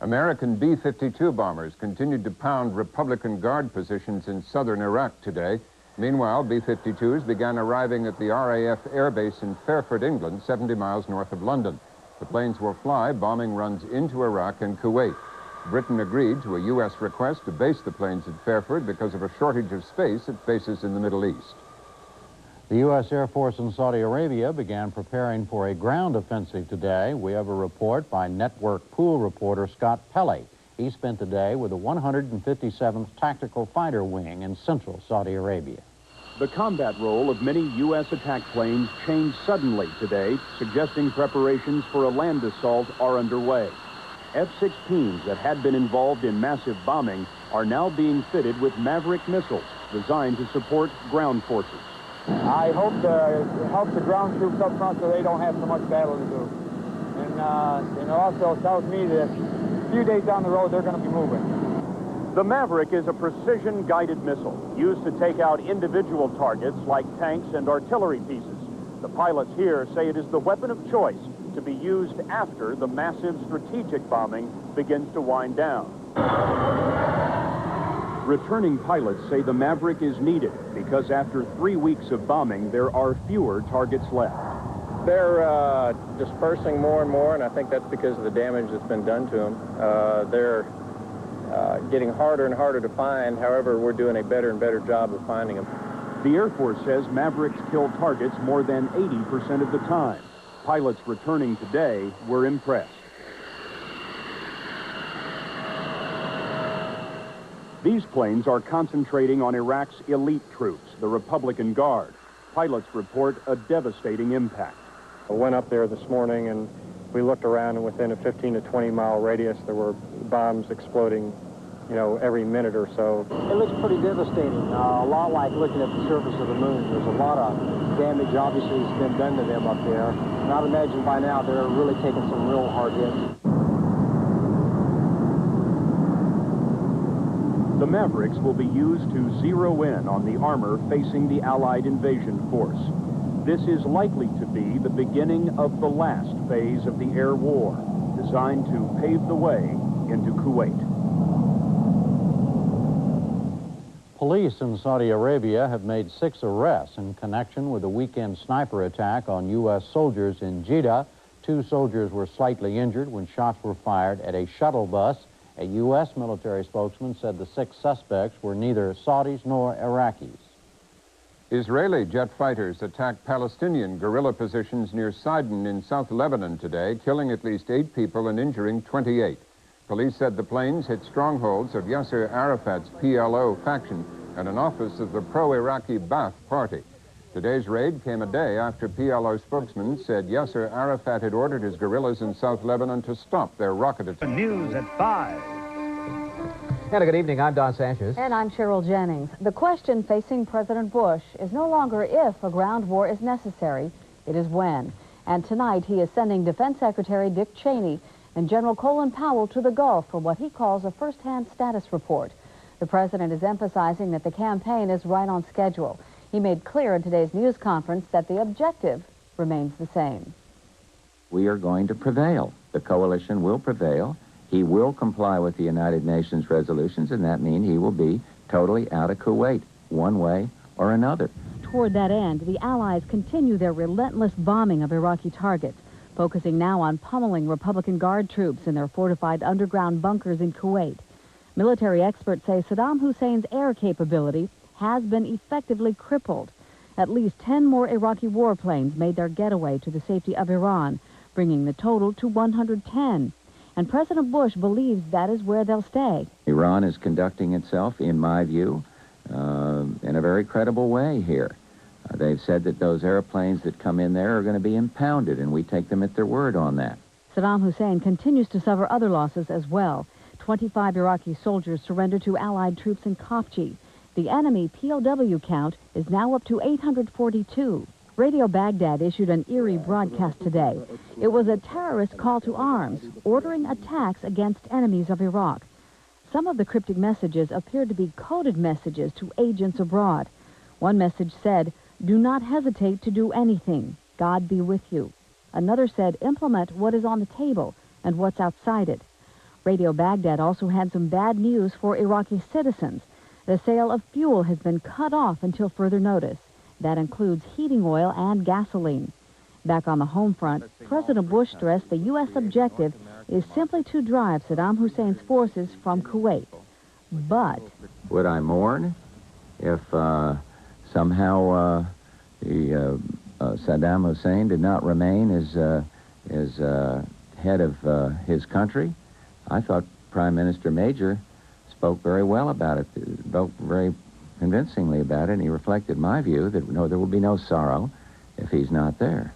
American B-52 bombers continued to pound Republican Guard positions in southern Iraq today. Meanwhile, B-52s began arriving at the RAF airbase in Fairford, England, 70 miles north of London. The planes will fly bombing runs into Iraq and Kuwait. Britain agreed to a U.S. request to base the planes at Fairford because of a shortage of space at bases in the Middle East. The U.S. Air Force in Saudi Arabia began preparing for a ground offensive today. We have a report by Network Pool reporter Scott Pelley. He spent the day with the 157th Tactical Fighter Wing in central Saudi Arabia. The combat role of many U.S. attack planes changed suddenly today, suggesting preparations for a land assault are underway. F-16s that had been involved in massive bombing are now being fitted with Maverick missiles designed to support ground forces. I hope it helps the ground troops up front so they don't have so much battle to do. And it also tells me that a few days down the road, they're going to be moving. The Maverick is a precision-guided missile used to take out individual targets like tanks and artillery pieces. The pilots here say it is the weapon of choice to be used after the massive strategic bombing begins to wind down. Returning pilots say the Maverick is needed because after 3 weeks of bombing, there are fewer targets left. They're dispersing more and more, and I think that's because of the damage that's been done to them. They're getting harder and harder to find. However, we're doing a better and better job of finding them. The Air Force says Mavericks kill targets more than 80% of the time. Pilots returning today were impressed. These planes are concentrating on Iraq's elite troops, the Republican Guard. Pilots report a devastating impact. I went up there this morning and we looked around, and within a 15 to 20 mile radius there were bombs exploding, every minute or so. It looks pretty devastating, a lot like looking at the surface of the moon. There's a lot of damage obviously has been done to them up there, and I'd imagine by now they're really taking some real hard hits. The Mavericks will be used to zero in on the armor facing the Allied invasion force. This is likely to be the beginning of the last phase of the air war, designed to pave the way into Kuwait. Police in Saudi Arabia have made 6 arrests in connection with a weekend sniper attack on U.S. soldiers in Jeddah. 2 soldiers were slightly injured when shots were fired at a shuttle bus. A U.S. military spokesman said the 6 suspects were neither Saudis nor Iraqis. Israeli jet fighters attacked Palestinian guerrilla positions near Sidon in South Lebanon today, killing at least 8 people and injuring 28. Police said the planes hit strongholds of Yasser Arafat's PLO faction and an office of the pro-Iraqi Ba'ath Party. Today's raid came a day after PLO spokesman said Yasser Arafat had ordered his guerrillas in South Lebanon to stop their rocket attacks. News at 5. And a good evening. I'm Don Sanchez. And I'm Cheryl Jennings. The question facing President Bush is no longer if a ground war is necessary, it is when. And tonight he is sending Defense Secretary Dick Cheney and General Colin Powell to the Gulf for what he calls a first-hand status report. The president is emphasizing that the campaign is right on schedule. He made clear in today's news conference that the objective remains the same. We are going to prevail. The coalition will prevail. He will comply with the United Nations resolutions, and that means he will be totally out of Kuwait, one way or another. Toward that end, the Allies continue their relentless bombing of Iraqi targets, focusing now on pummeling Republican Guard troops in their fortified underground bunkers in Kuwait. Military experts say Saddam Hussein's air capability has been effectively crippled. At least 10 more Iraqi warplanes made their getaway to the safety of Iran, bringing the total to 110. And President Bush believes that is where they'll stay. Iran is conducting itself, in my view, in a very credible way here. They've said that those airplanes that come in there are going to be impounded, and we take them at their word on that. Saddam Hussein continues to suffer other losses as well. 25 Iraqi soldiers surrendered to Allied troops in Khafji. The enemy POW count is now up to 842. Radio Baghdad issued an eerie broadcast today. It was a terrorist call to arms, ordering attacks against enemies of Iraq. Some of the cryptic messages appeared to be coded messages to agents abroad. One message said, "Do not hesitate to do anything. God be with you." Another said, "Implement what is on the table and what's outside it." Radio Baghdad also had some bad news for Iraqi citizens. The sale of fuel has been cut off until further notice. That includes heating oil and gasoline. Back on the home front, President Bush stressed the U.S. objective is simply to drive Saddam Hussein's forces from Kuwait. But would I mourn if somehow Saddam Hussein did not remain as head of his country? I thought Prime Minister Major spoke very well about it, spoke very convincingly about it, and he reflected my view that no, there will be no sorrow if he's not there.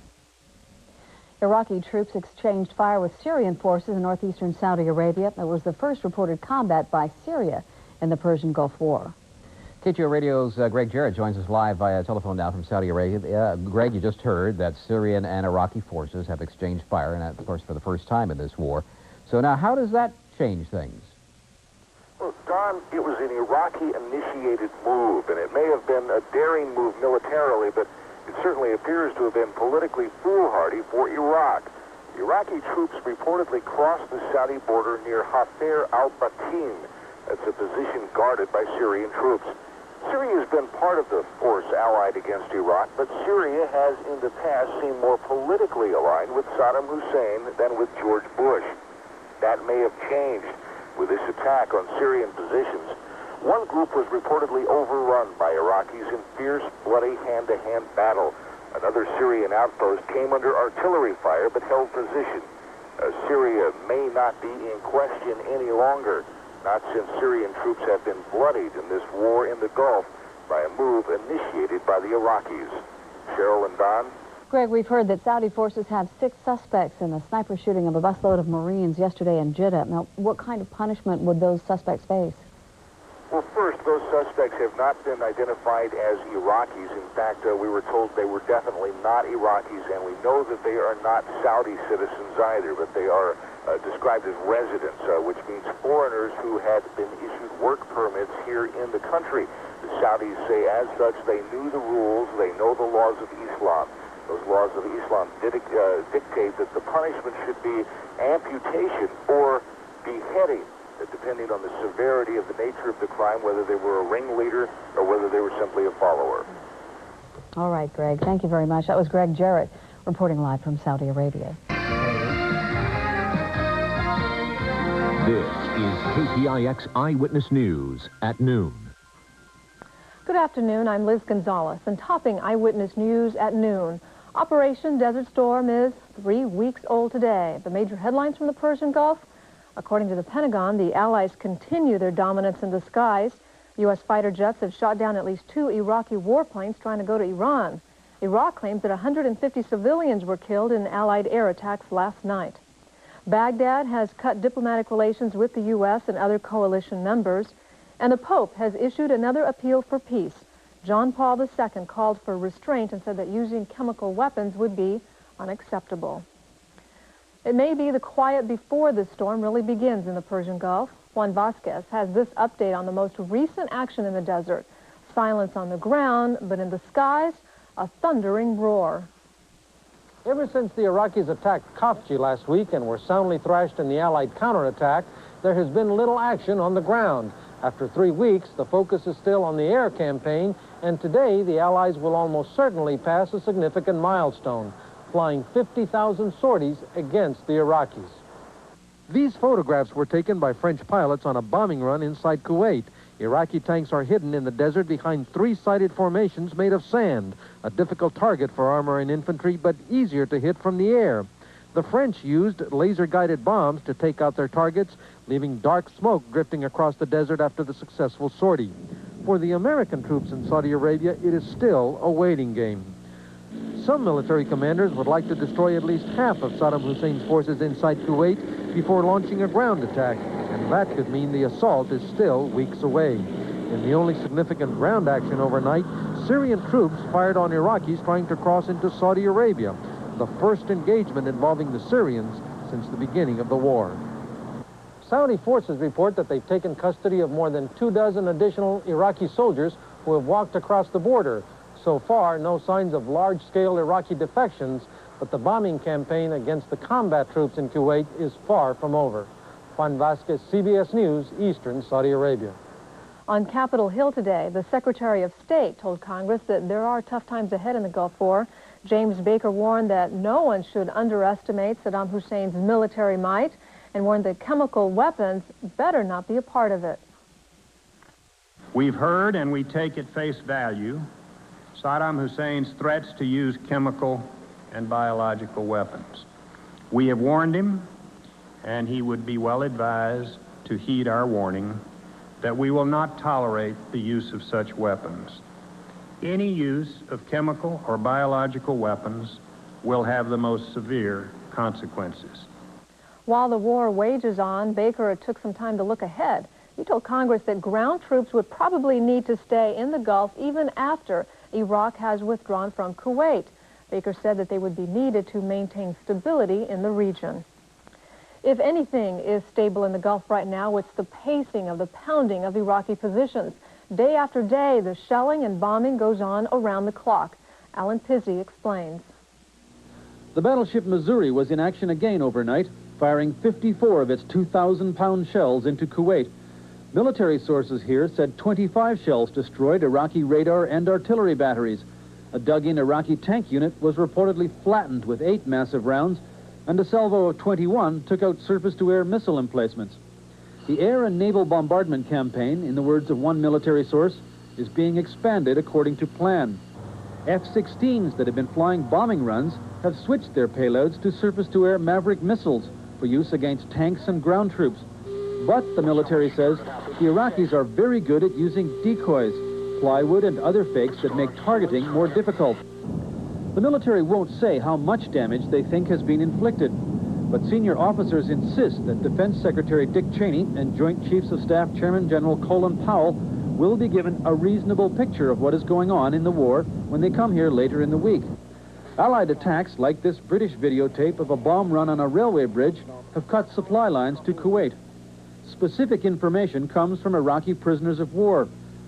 Iraqi troops exchanged fire with Syrian forces in northeastern Saudi Arabia. It was the first reported combat by Syria in the Persian Gulf War. KTO Radio's Greg Jarrett joins us live via telephone now from Saudi Arabia. Greg, you just heard that Syrian and Iraqi forces have exchanged fire, and of course for the first time in this war. So now, how does that change things? Well, Don, it was an Iraqi-initiated move, and it may have been a daring move militarily, but it certainly appears to have been politically foolhardy for Iraq. Iraqi troops reportedly crossed the Saudi border near Hafir al-Batin. That's a position guarded by Syrian troops. Syria has been part of the force allied against Iraq, but Syria has in the past seemed more politically aligned with Saddam Hussein than with George Bush. That may have changed with this attack on Syrian positions. One group was reportedly overrun by Iraqis in fierce, bloody hand-to-hand battle. Another Syrian outpost came under artillery fire but held position. Syria may not be in question any longer, not since Syrian troops have been bloodied in this war in the Gulf by a move initiated by the Iraqis. Cheryl and Don? Greg, we've heard that Saudi forces have 6 suspects in the sniper shooting of a busload of Marines yesterday in Jeddah. Now, what kind of punishment would those suspects face? Well, first, those suspects have not been identified as Iraqis. In fact, we were told they were definitely not Iraqis, and we know that they are not Saudi citizens either, but they are described as residents, which means foreigners who had been issued work permits here in the country. The Saudis say, as such, they knew the rules, they know the laws of Islam. Those laws of Islam dictate that the punishment should be amputation or beheading, depending on the severity of the nature of the crime, whether they were a ringleader or whether they were simply a follower. All right, Greg. Thank you very much. That was Greg Jarrett reporting live from Saudi Arabia. This is KPIX Eyewitness News at noon. Good afternoon, I'm Liz Gonzalez, and topping Eyewitness News at noon. Operation Desert Storm is 3 weeks old today. The major headlines from the Persian Gulf: according to the Pentagon, the Allies continue their dominance in the skies. U.S. fighter jets have shot down at least 2 Iraqi warplanes trying to go to Iran. Iraq claims that 150 civilians were killed in Allied air attacks last night. Baghdad has cut diplomatic relations with the U.S. and other coalition members. And the Pope has issued another appeal for peace. John Paul II called for restraint and said that using chemical weapons would be unacceptable. It may be the quiet before this storm really begins in the Persian Gulf. Juan Vasquez has this update on the most recent action in the desert. Silence on the ground, but in the skies, a thundering roar. Ever since the Iraqis attacked Khafji last week and were soundly thrashed in the Allied counterattack, there has been little action on the ground. After 3 weeks, the focus is still on the air campaign, and today the Allies will almost certainly pass a significant milestone, flying 50,000 sorties against the Iraqis. These photographs were taken by French pilots on a bombing run inside Kuwait. Iraqi tanks are hidden in the desert behind 3-sided formations made of sand, a difficult target for armor and infantry, but easier to hit from the air. The French used laser-guided bombs to take out their targets, leaving dark smoke drifting across the desert after the successful sortie. For the American troops in Saudi Arabia, it is still a waiting game. Some military commanders would like to destroy at least half of Saddam Hussein's forces inside Kuwait before launching a ground attack, and that could mean the assault is still weeks away. In the only significant ground action overnight, Syrian troops fired on Iraqis trying to cross into Saudi Arabia, the first engagement involving the Syrians since the beginning of the war. Saudi forces report that they've taken custody of more than 24 additional Iraqi soldiers who have walked across the border. So far, no signs of large-scale Iraqi defections, but the bombing campaign against the combat troops in Kuwait is far from over. Juan Vasquez, CBS News, Eastern Saudi Arabia. On Capitol Hill today, the Secretary of State told Congress that there are tough times ahead in the Gulf War. James Baker warned that no one should underestimate Saddam Hussein's military might and warned that chemical weapons better not be a part of it. We've heard and we take at face value Saddam Hussein's threats to use chemical and biological weapons. We have warned him, and he would be well advised to heed our warning that we will not tolerate the use of such weapons. Any use of chemical or biological weapons will have the most severe consequences. While the war wages on, Baker took some time to look ahead. He told Congress that ground troops would probably need to stay in the Gulf even after Iraq has withdrawn from Kuwait. Baker said that they would be needed to maintain stability in the region. If anything is stable in the Gulf right now, it's the pacing of the pounding of Iraqi positions. Day after day, the shelling and bombing goes on around the clock. Alan Pizzi explains. The battleship Missouri was in action again overnight, firing 54 of its 2,000-pound shells into Kuwait. Military sources here said 25 shells destroyed Iraqi radar and artillery batteries. A dug-in Iraqi tank unit was reportedly flattened with 8 massive rounds, and a salvo of 21 took out surface-to-air missile emplacements. The air and naval bombardment campaign, in the words of one military source, is being expanded according to plan. F-16s that have been flying bombing runs have switched their payloads to surface-to-air Maverick missiles for use against tanks and ground troops. But, the military says, the Iraqis are very good at using decoys, plywood and other fakes that make targeting more difficult. The military won't say how much damage they think has been inflicted, but senior officers insist that Defense Secretary Dick Cheney and Joint Chiefs of Staff Chairman General Colin Powell will be given a reasonable picture of what is going on in the war when they come here later in the week. Allied attacks like this British videotape of a bomb run on a railway bridge have cut supply lines to Kuwait. Specific information comes from Iraqi prisoners of war.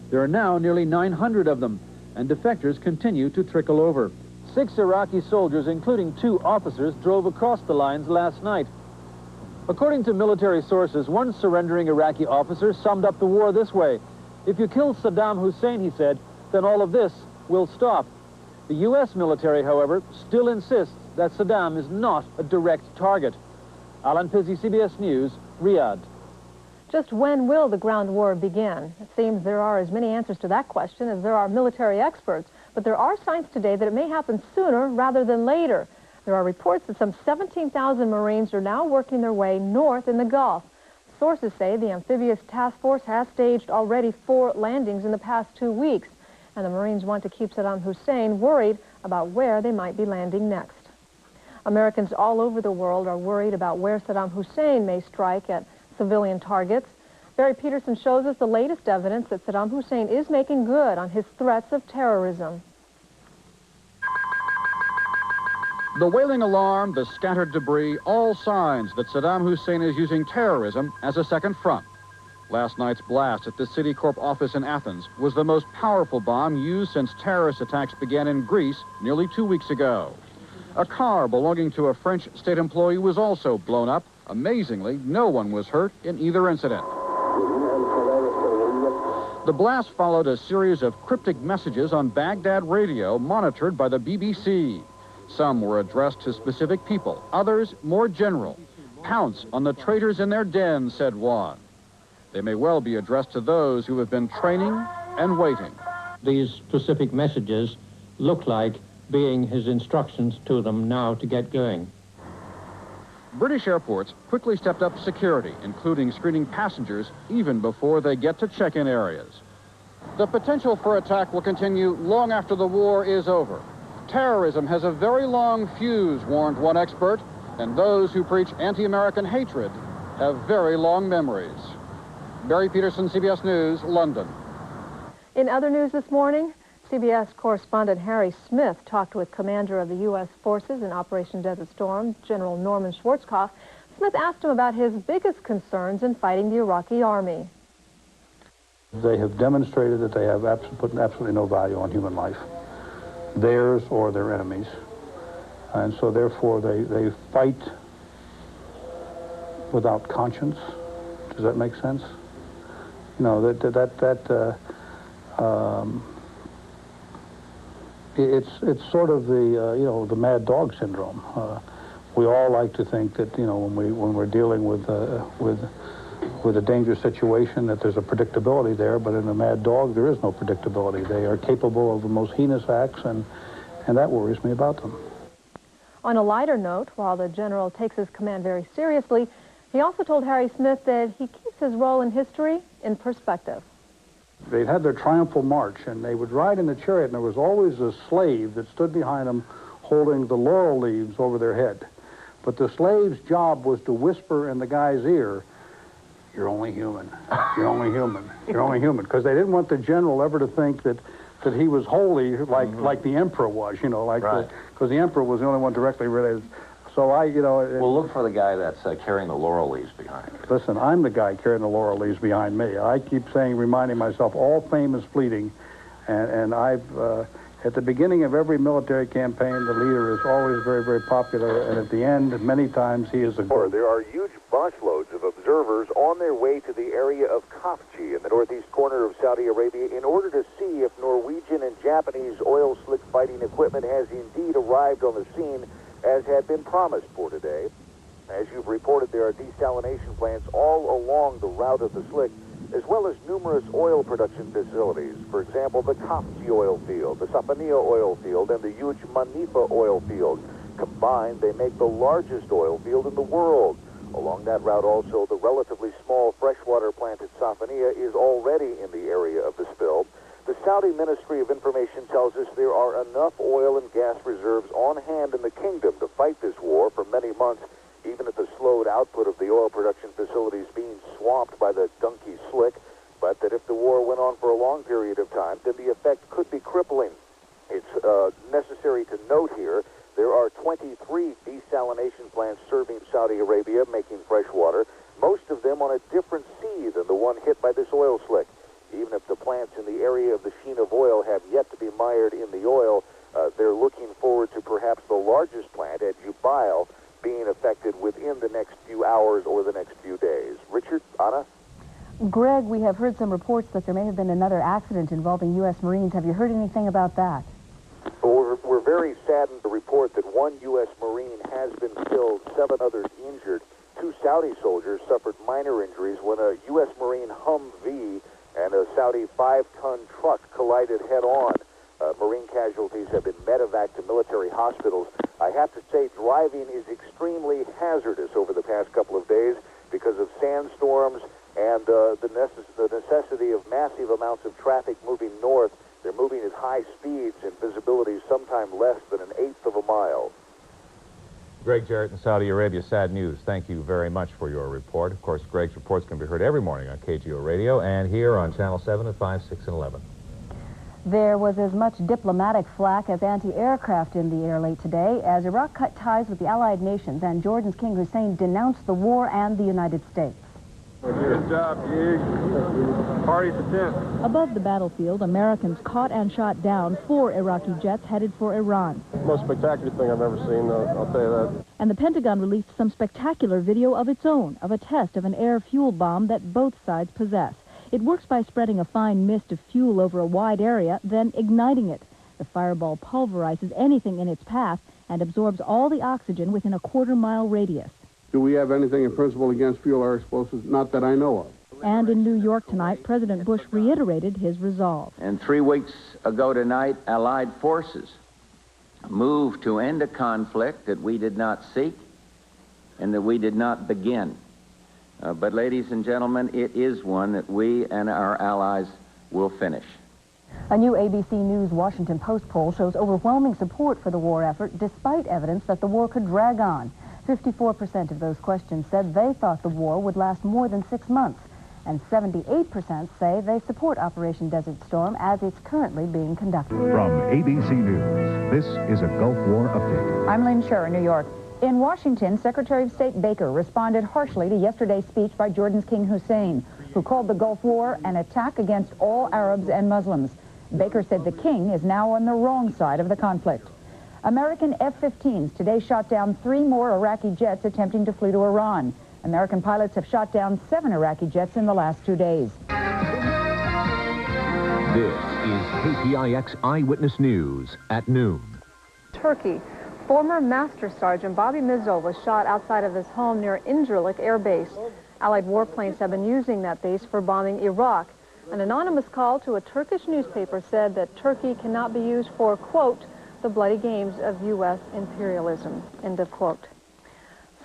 There are now nearly 900 of them, and defectors continue to trickle over. 6 Iraqi soldiers, including 2 officers, drove across the lines last night. According to military sources, one surrendering Iraqi officer summed up the war this way: "If you kill Saddam Hussein," he said, "then all of this will stop." The U.S. military, however, still insists that Saddam is not a direct target. Alan Pizzi, CBS News, Riyadh. Just when will the ground war begin? It seems there are as many answers to that question as there are military experts, but there are signs today that it may happen sooner rather than later. There are reports that some 17,000 Marines are now working their way north in the Gulf. Sources say the amphibious task force has staged already 4 landings in the past 2 weeks, and the Marines want to keep Saddam Hussein worried about where they might be landing next. Americans all over the world are worried about where Saddam Hussein may strike at civilian targets. Barry Peterson shows us the latest evidence that Saddam Hussein is making good on his threats of terrorism. The wailing alarm, the scattered debris, all signs that Saddam Hussein is using terrorism as a second front. Last night's blast at the Citicorp office in Athens was the most powerful bomb used since terrorist attacks began in Greece nearly 2 weeks ago. A car belonging to a French state employee was also blown up. Amazingly, no one was hurt in either incident. The blast followed a series of cryptic messages on Baghdad radio monitored by the BBC. Some were addressed to specific people, others more general. Pounce on the traitors in their den, said one. They may well be addressed to those who have been training and waiting. These specific messages look like being his instructions to them now to get going. British airports quickly stepped up security, including screening passengers even before they get to check-in areas. The potential for attack will continue long after the war is over. Terrorism has a very long fuse, warned one expert, and those who preach anti-American hatred have very long memories. Barry Peterson, CBS News, London. In other news this morning, CBS correspondent Harry Smith talked with commander of the U.S. forces in Operation Desert Storm, General Norman Schwarzkopf. Smith asked him about his biggest concerns in fighting the Iraqi army. They have demonstrated that they have put absolutely no value on human life, theirs or their enemies. And so therefore they fight without conscience. Does that make sense? You know, it's sort of the, you know, the mad dog syndrome. We all like to think that, you know, when we're dealing with a dangerous situation, that there's a predictability there, but in a mad dog, there is no predictability. They are capable of the most heinous acts, and that worries me about them. On a lighter note, while the general takes his command very seriously, he also told Harry Smith that he keeps his role in history in perspective. They'd had their triumphal march, and they would ride in the chariot, and there was always a slave that stood behind them holding the laurel leaves over their head. But the slave's job was to whisper in the guy's ear, "You're only human. You're only human. You're only human." Because they didn't want the general ever to think that he was holy like the emperor was, you know, because the emperor was the only one directly related. So Well, look for the guy that's carrying the laurel leaves behind. Listen, I'm the guy carrying the laurel leaves behind me. I keep reminding myself, all fame is fleeting, and I've at the beginning of every military campaign, the leader is always very, very popular, and at the end, many times he is a. There are huge busloads of observers on their way to the area of Khafji in the northeast corner of Saudi Arabia in order to see if Norwegian and Japanese oil slick fighting equipment has indeed arrived on the scene, as had been promised for today. As you've reported, there are desalination plants all along the route of the slick, as well as numerous oil production facilities. For example, the Khafji oil field, the Safaniya oil field, and the huge Manifa oil field. Combined, they make the largest oil field in the world. Along that route also, the relatively small freshwater plant at Safaniya is already in the area of the spill. The Saudi Ministry of Information tells us there are enough oil and gas reserves on hand in the kingdom to fight this war for many months, even at the slowed output of the oil production facilities being swamped by the gunky slick, but that if the war went on for a long period of time, then the effect could be crippling. It's necessary to note here, there are 23 desalination plants serving Saudi Arabia, making fresh water, most of them on a different sea than the one hit by this oil slick. Even if the plants in the area of the sheen of oil have yet to be mired in the oil, they're looking forward to perhaps the largest plant at Jubail being affected within the next few hours or the next few days. Richard, Anna? Greg, we have heard some reports that there may have been another accident involving U.S. Marines. Have you heard anything about that? We're very saddened to report that one U.S. Marine has been killed, 7 others injured 2 Saudi soldiers suffered minor injuries when a U.S. Marine Humvee and a Saudi 5-ton truck collided head-on. Marine casualties have been medevaced to military hospitals. I have to say, driving is extremely hazardous over the past couple of days because of sandstorms and the necessity of massive amounts of traffic moving north. They're moving at high speeds and visibility sometimes less than an eighth of a mile. Greg Jarrett in Saudi Arabia, sad news. Thank you very much for your report. Of course, Greg's reports can be heard every morning on KGO Radio and here on Channel 7 at 5, 6, and 11. There was as much diplomatic flack as anti-aircraft in the air late today as Iraq cut ties with the Allied nations and Jordan's King Hussein denounced the war and the United States. Good job, Hughes. Party's a tent. Above the battlefield, Americans caught and shot down 4 Iraqi jets headed for Iran. Most spectacular thing I've ever seen, I'll tell you that. And the Pentagon released some spectacular video of its own, of a test of an air fuel bomb that both sides possess. It works by spreading a fine mist of fuel over a wide area, then igniting it. The fireball pulverizes anything in its path and absorbs all the oxygen within a quarter-mile radius. Do we have anything in principle against fuel or explosives? Not that I know of. And in New York tonight, President Bush reiterated his resolve. And 3 weeks ago tonight, Allied forces moved to end a conflict that we did not seek and that we did not begin. But ladies and gentlemen, it is one that we and our allies will finish. A new ABC News Washington Post poll shows overwhelming support for the war effort, despite evidence that the war could drag on. 54% of those questioned said they thought the war would last more than 6 months, and 78% say they support Operation Desert Storm as it's currently being conducted. From ABC News, this is a Gulf War update. I'm Lynn Scher in New York. In Washington, Secretary of State Baker responded harshly to yesterday's speech by Jordan's King Hussein, who called the Gulf War an attack against all Arabs and Muslims. Baker said the king is now on the wrong side of the conflict. American F-15s today shot down 3 more Iraqi jets attempting to flee to Iran. American pilots have shot down 7 Iraqi jets in the last 2 days. This is KPIX Eyewitness News at noon. Turkey. Former Master Sergeant Bobby Mizol was shot outside of his home near Incirlik Air Base. Allied warplanes have been using that base for bombing Iraq. An anonymous call to a Turkish newspaper said that Turkey cannot be used for, quote, the bloody games of U.S. imperialism, end of quote.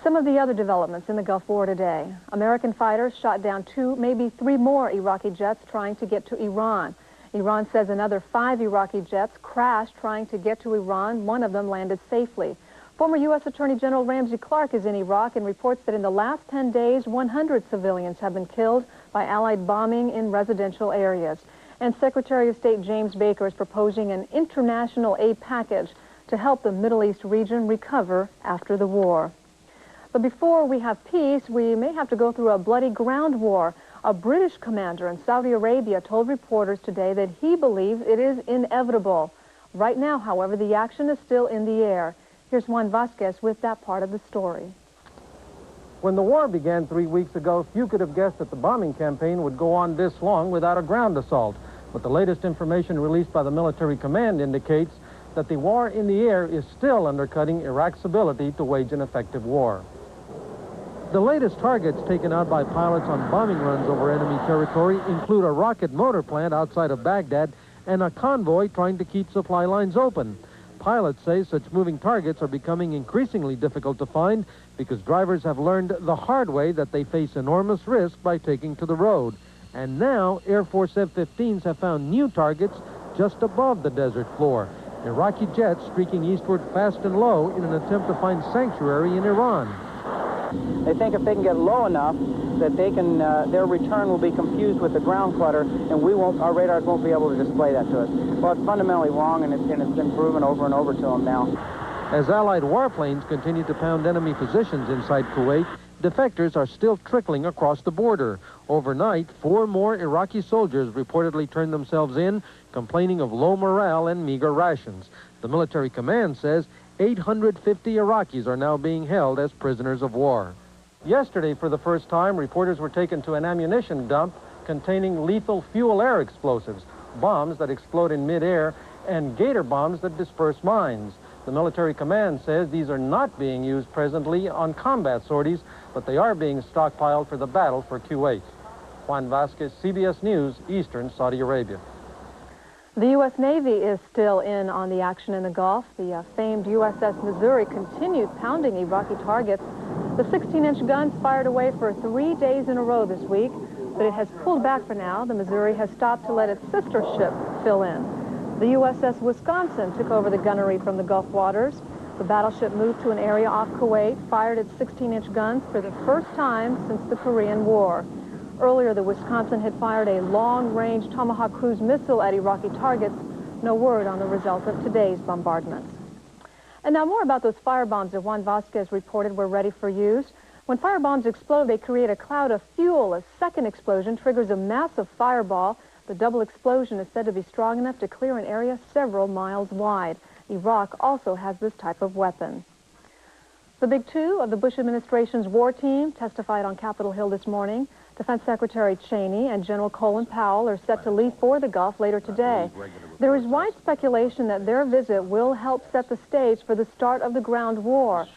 Some of the other developments in the Gulf War today. American fighters shot down 2, maybe 3 more Iraqi jets trying to get to Iran. Iran says another 5 Iraqi jets crashed trying to get to Iran. 1 of them landed safely. Former U.S. Attorney General Ramsey Clark is in Iraq and reports that in the last 10 days, 100 civilians have been killed by Allied bombing in residential areas. And Secretary of State James Baker is proposing an international aid package to help the Middle East region recover after the war. But before we have peace, we may have to go through a bloody ground war. A British commander in Saudi Arabia told reporters today that he believes it is inevitable. Right now, however, the action is still in the air. Here's Juan Vasquez with that part of the story. When the war began 3 weeks ago, few could have guessed that the bombing campaign would go on this long without a ground assault. But the latest information released by the military command indicates that the war in the air is still undercutting Iraq's ability to wage an effective war. The latest targets taken out by pilots on bombing runs over enemy territory include a rocket motor plant outside of Baghdad and a convoy trying to keep supply lines open. Pilots say such moving targets are becoming increasingly difficult to find because drivers have learned the hard way that they face enormous risk by taking to the road. And now Air Force F-15s have found new targets just above the desert floor. Iraqi jets streaking eastward fast and low in an attempt to find sanctuary in Iran. They think if they can get low enough that they can, their return will be confused with the ground clutter, and our radars won't be able to display that to us. Well, it's fundamentally wrong, and it's been proven over and over to them now. As Allied warplanes continue to pound enemy positions inside Kuwait, defectors are still trickling across the border. Overnight, 4 more Iraqi soldiers reportedly turned themselves in, complaining of low morale and meager rations. The military command says 850 Iraqis are now being held as prisoners of war. Yesterday, for the first time, reporters were taken to an ammunition dump containing lethal fuel-air explosives, bombs that explode in midair, and gator bombs that disperse mines. The military command says these are not being used presently on combat sorties, but they are being stockpiled for the battle for Kuwait. Juan Vasquez, CBS News, Eastern Saudi Arabia. The U.S. Navy is still in on the action in the Gulf. The famed USS Missouri continues pounding Iraqi targets. The 16-inch guns fired away for 3 days in a row this week, but it has pulled back for now. The Missouri has stopped to let its sister ship fill in. The USS Wisconsin took over the gunnery from the Gulf waters. The battleship moved to an area off Kuwait, fired its 16-inch guns for the first time since the Korean War. Earlier, the Wisconsin had fired a long-range Tomahawk cruise missile at Iraqi targets. No word on the result of today's bombardments. And now more about those firebombs that Juan Vasquez reported were ready for use. When firebombs explode, they create a cloud of fuel. A second explosion triggers a massive fireball. The double explosion is said to be strong enough to clear an area several miles wide. Iraq also has this type of weapon. The big two of the Bush administration's war team testified on Capitol Hill this morning. Defense Secretary Cheney and General Colin Powell are set to leave for the Gulf later today. There is wide speculation that their visit will help set the stage for the start of the ground war.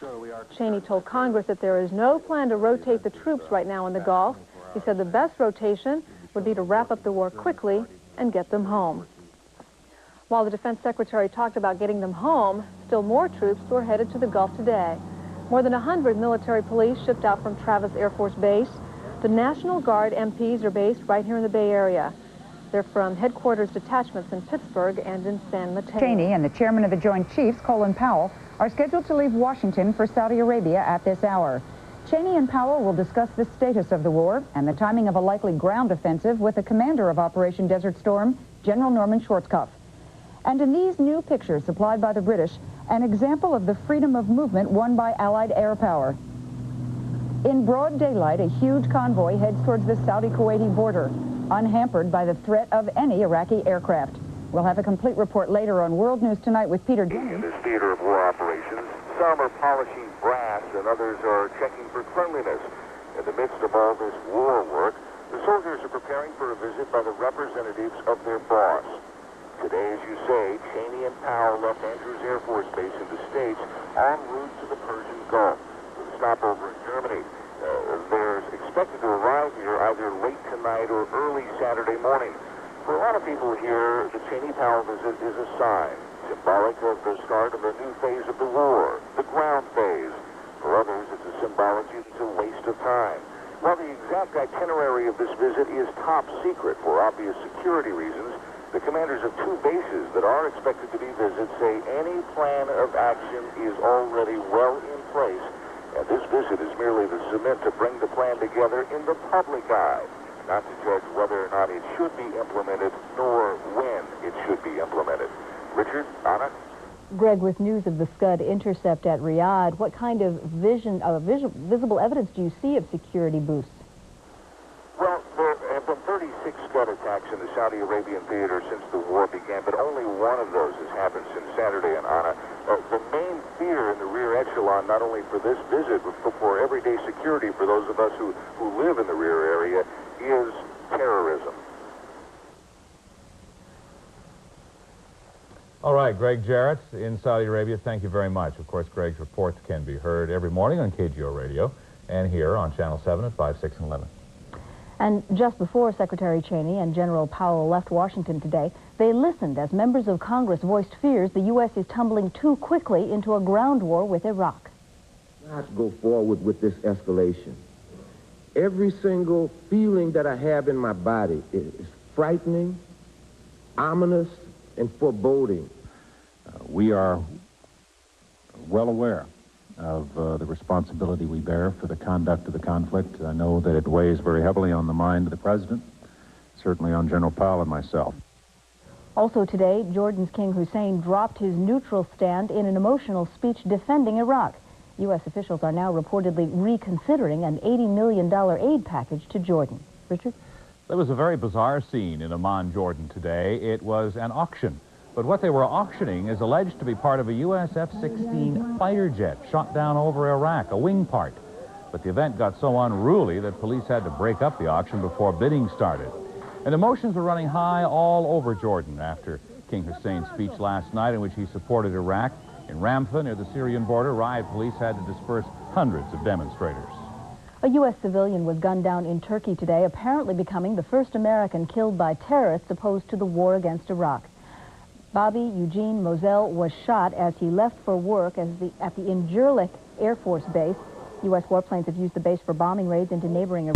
Cheney told Congress that there is no plan to rotate the troops right now in the Gulf. He said the best rotation would be to wrap up the war quickly and get them home. While the Defense Secretary talked about getting them home, still more troops were headed to the Gulf today. More than 100 military police shipped out from Travis Air Force Base. The National Guard MPs are based right here in the Bay Area. They're from headquarters detachments in Pittsburgh and in San Mateo. Cheney and the chairman of the Joint Chiefs, Colin Powell, are scheduled to leave Washington for Saudi Arabia at this hour. Cheney and Powell will discuss the status of the war and the timing of a likely ground offensive with the commander of Operation Desert Storm, General Norman Schwarzkopf. And in these new pictures supplied by the British, an example of the freedom of movement won by Allied air power. In broad daylight, a huge convoy heads towards the Saudi-Kuwaiti border, unhampered by the threat of any Iraqi aircraft. We'll have a complete report later on World News Tonight with Peter Guiney. In this theater of war operations, some are polishing brass and others are checking for cleanliness. In the midst of all this war work, the soldiers are preparing for a visit by the representatives of their boss. Today, as you say, Cheney and Powell left Andrews Air Force Base in the States en route to the Persian Gulf with a stopover in Germany. They're expected to arrive here either late tonight or early Saturday morning. For a lot of people here, the Cheney-Powell visit is a sign, symbolic of the start of a new phase of the war, the ground phase. For others, it's a symbology that's a waste of time. While the exact itinerary of this visit is top secret for obvious security reasons, the commanders of two bases that are expected to be visits say any plan of action is already well in place, and this visit is merely the cement to bring the plan together in the public eye, not to judge whether or not it should be implemented, nor when it should be implemented. Richard, Anna? Greg, with news of the Scud intercept at Riyadh, what kind of visible evidence do you see of security boosts? Well, there have been 36 Scud attacks in the Saudi Arabian theater since the war began, but only one of those has happened since Saturday in Anna. The main fear in the rear echelon, not only for this visit, but for everyday security for those of us who live in the rear area, is terrorism. All right, Greg Jarrett in Saudi Arabia, thank you very much. Of course, Greg's reports can be heard every morning on KGO Radio and here on Channel 7 at 5, 6, and 11. And just before Secretary Cheney and General Powell left Washington today, they listened as members of Congress voiced fears the U.S. is tumbling too quickly into a ground war with Iraq. Not go forward with this escalation. Every single feeling that I have in my body is frightening, ominous, and foreboding. We are well aware of the responsibility we bear for the conduct of the conflict. I know that it weighs very heavily on the mind of the President, certainly on General Powell and myself. Also today, Jordan's King Hussein dropped his neutral stand in an emotional speech defending Iraq. U.S. officials are now reportedly reconsidering an $80 million aid package to Jordan. Richard? There was a very bizarre scene in Amman, Jordan today. It was an auction. But what they were auctioning is alleged to be part of a U.S. F-16 fighter jet shot down over Iraq, a wing part. But the event got so unruly that police had to break up the auction before bidding started. And emotions were running high all over Jordan after King Hussein's speech last night in which he supported Iraq. In Ramtha, near the Syrian border, riot police had to disperse hundreds of demonstrators. A U.S. civilian was gunned down in Turkey today, apparently becoming the first American killed by terrorists opposed to the war against Iraq. Bobby Eugene Moselle was shot as he left for work at the Incirlik Air Force Base. U.S. warplanes have used the base for bombing raids into neighboring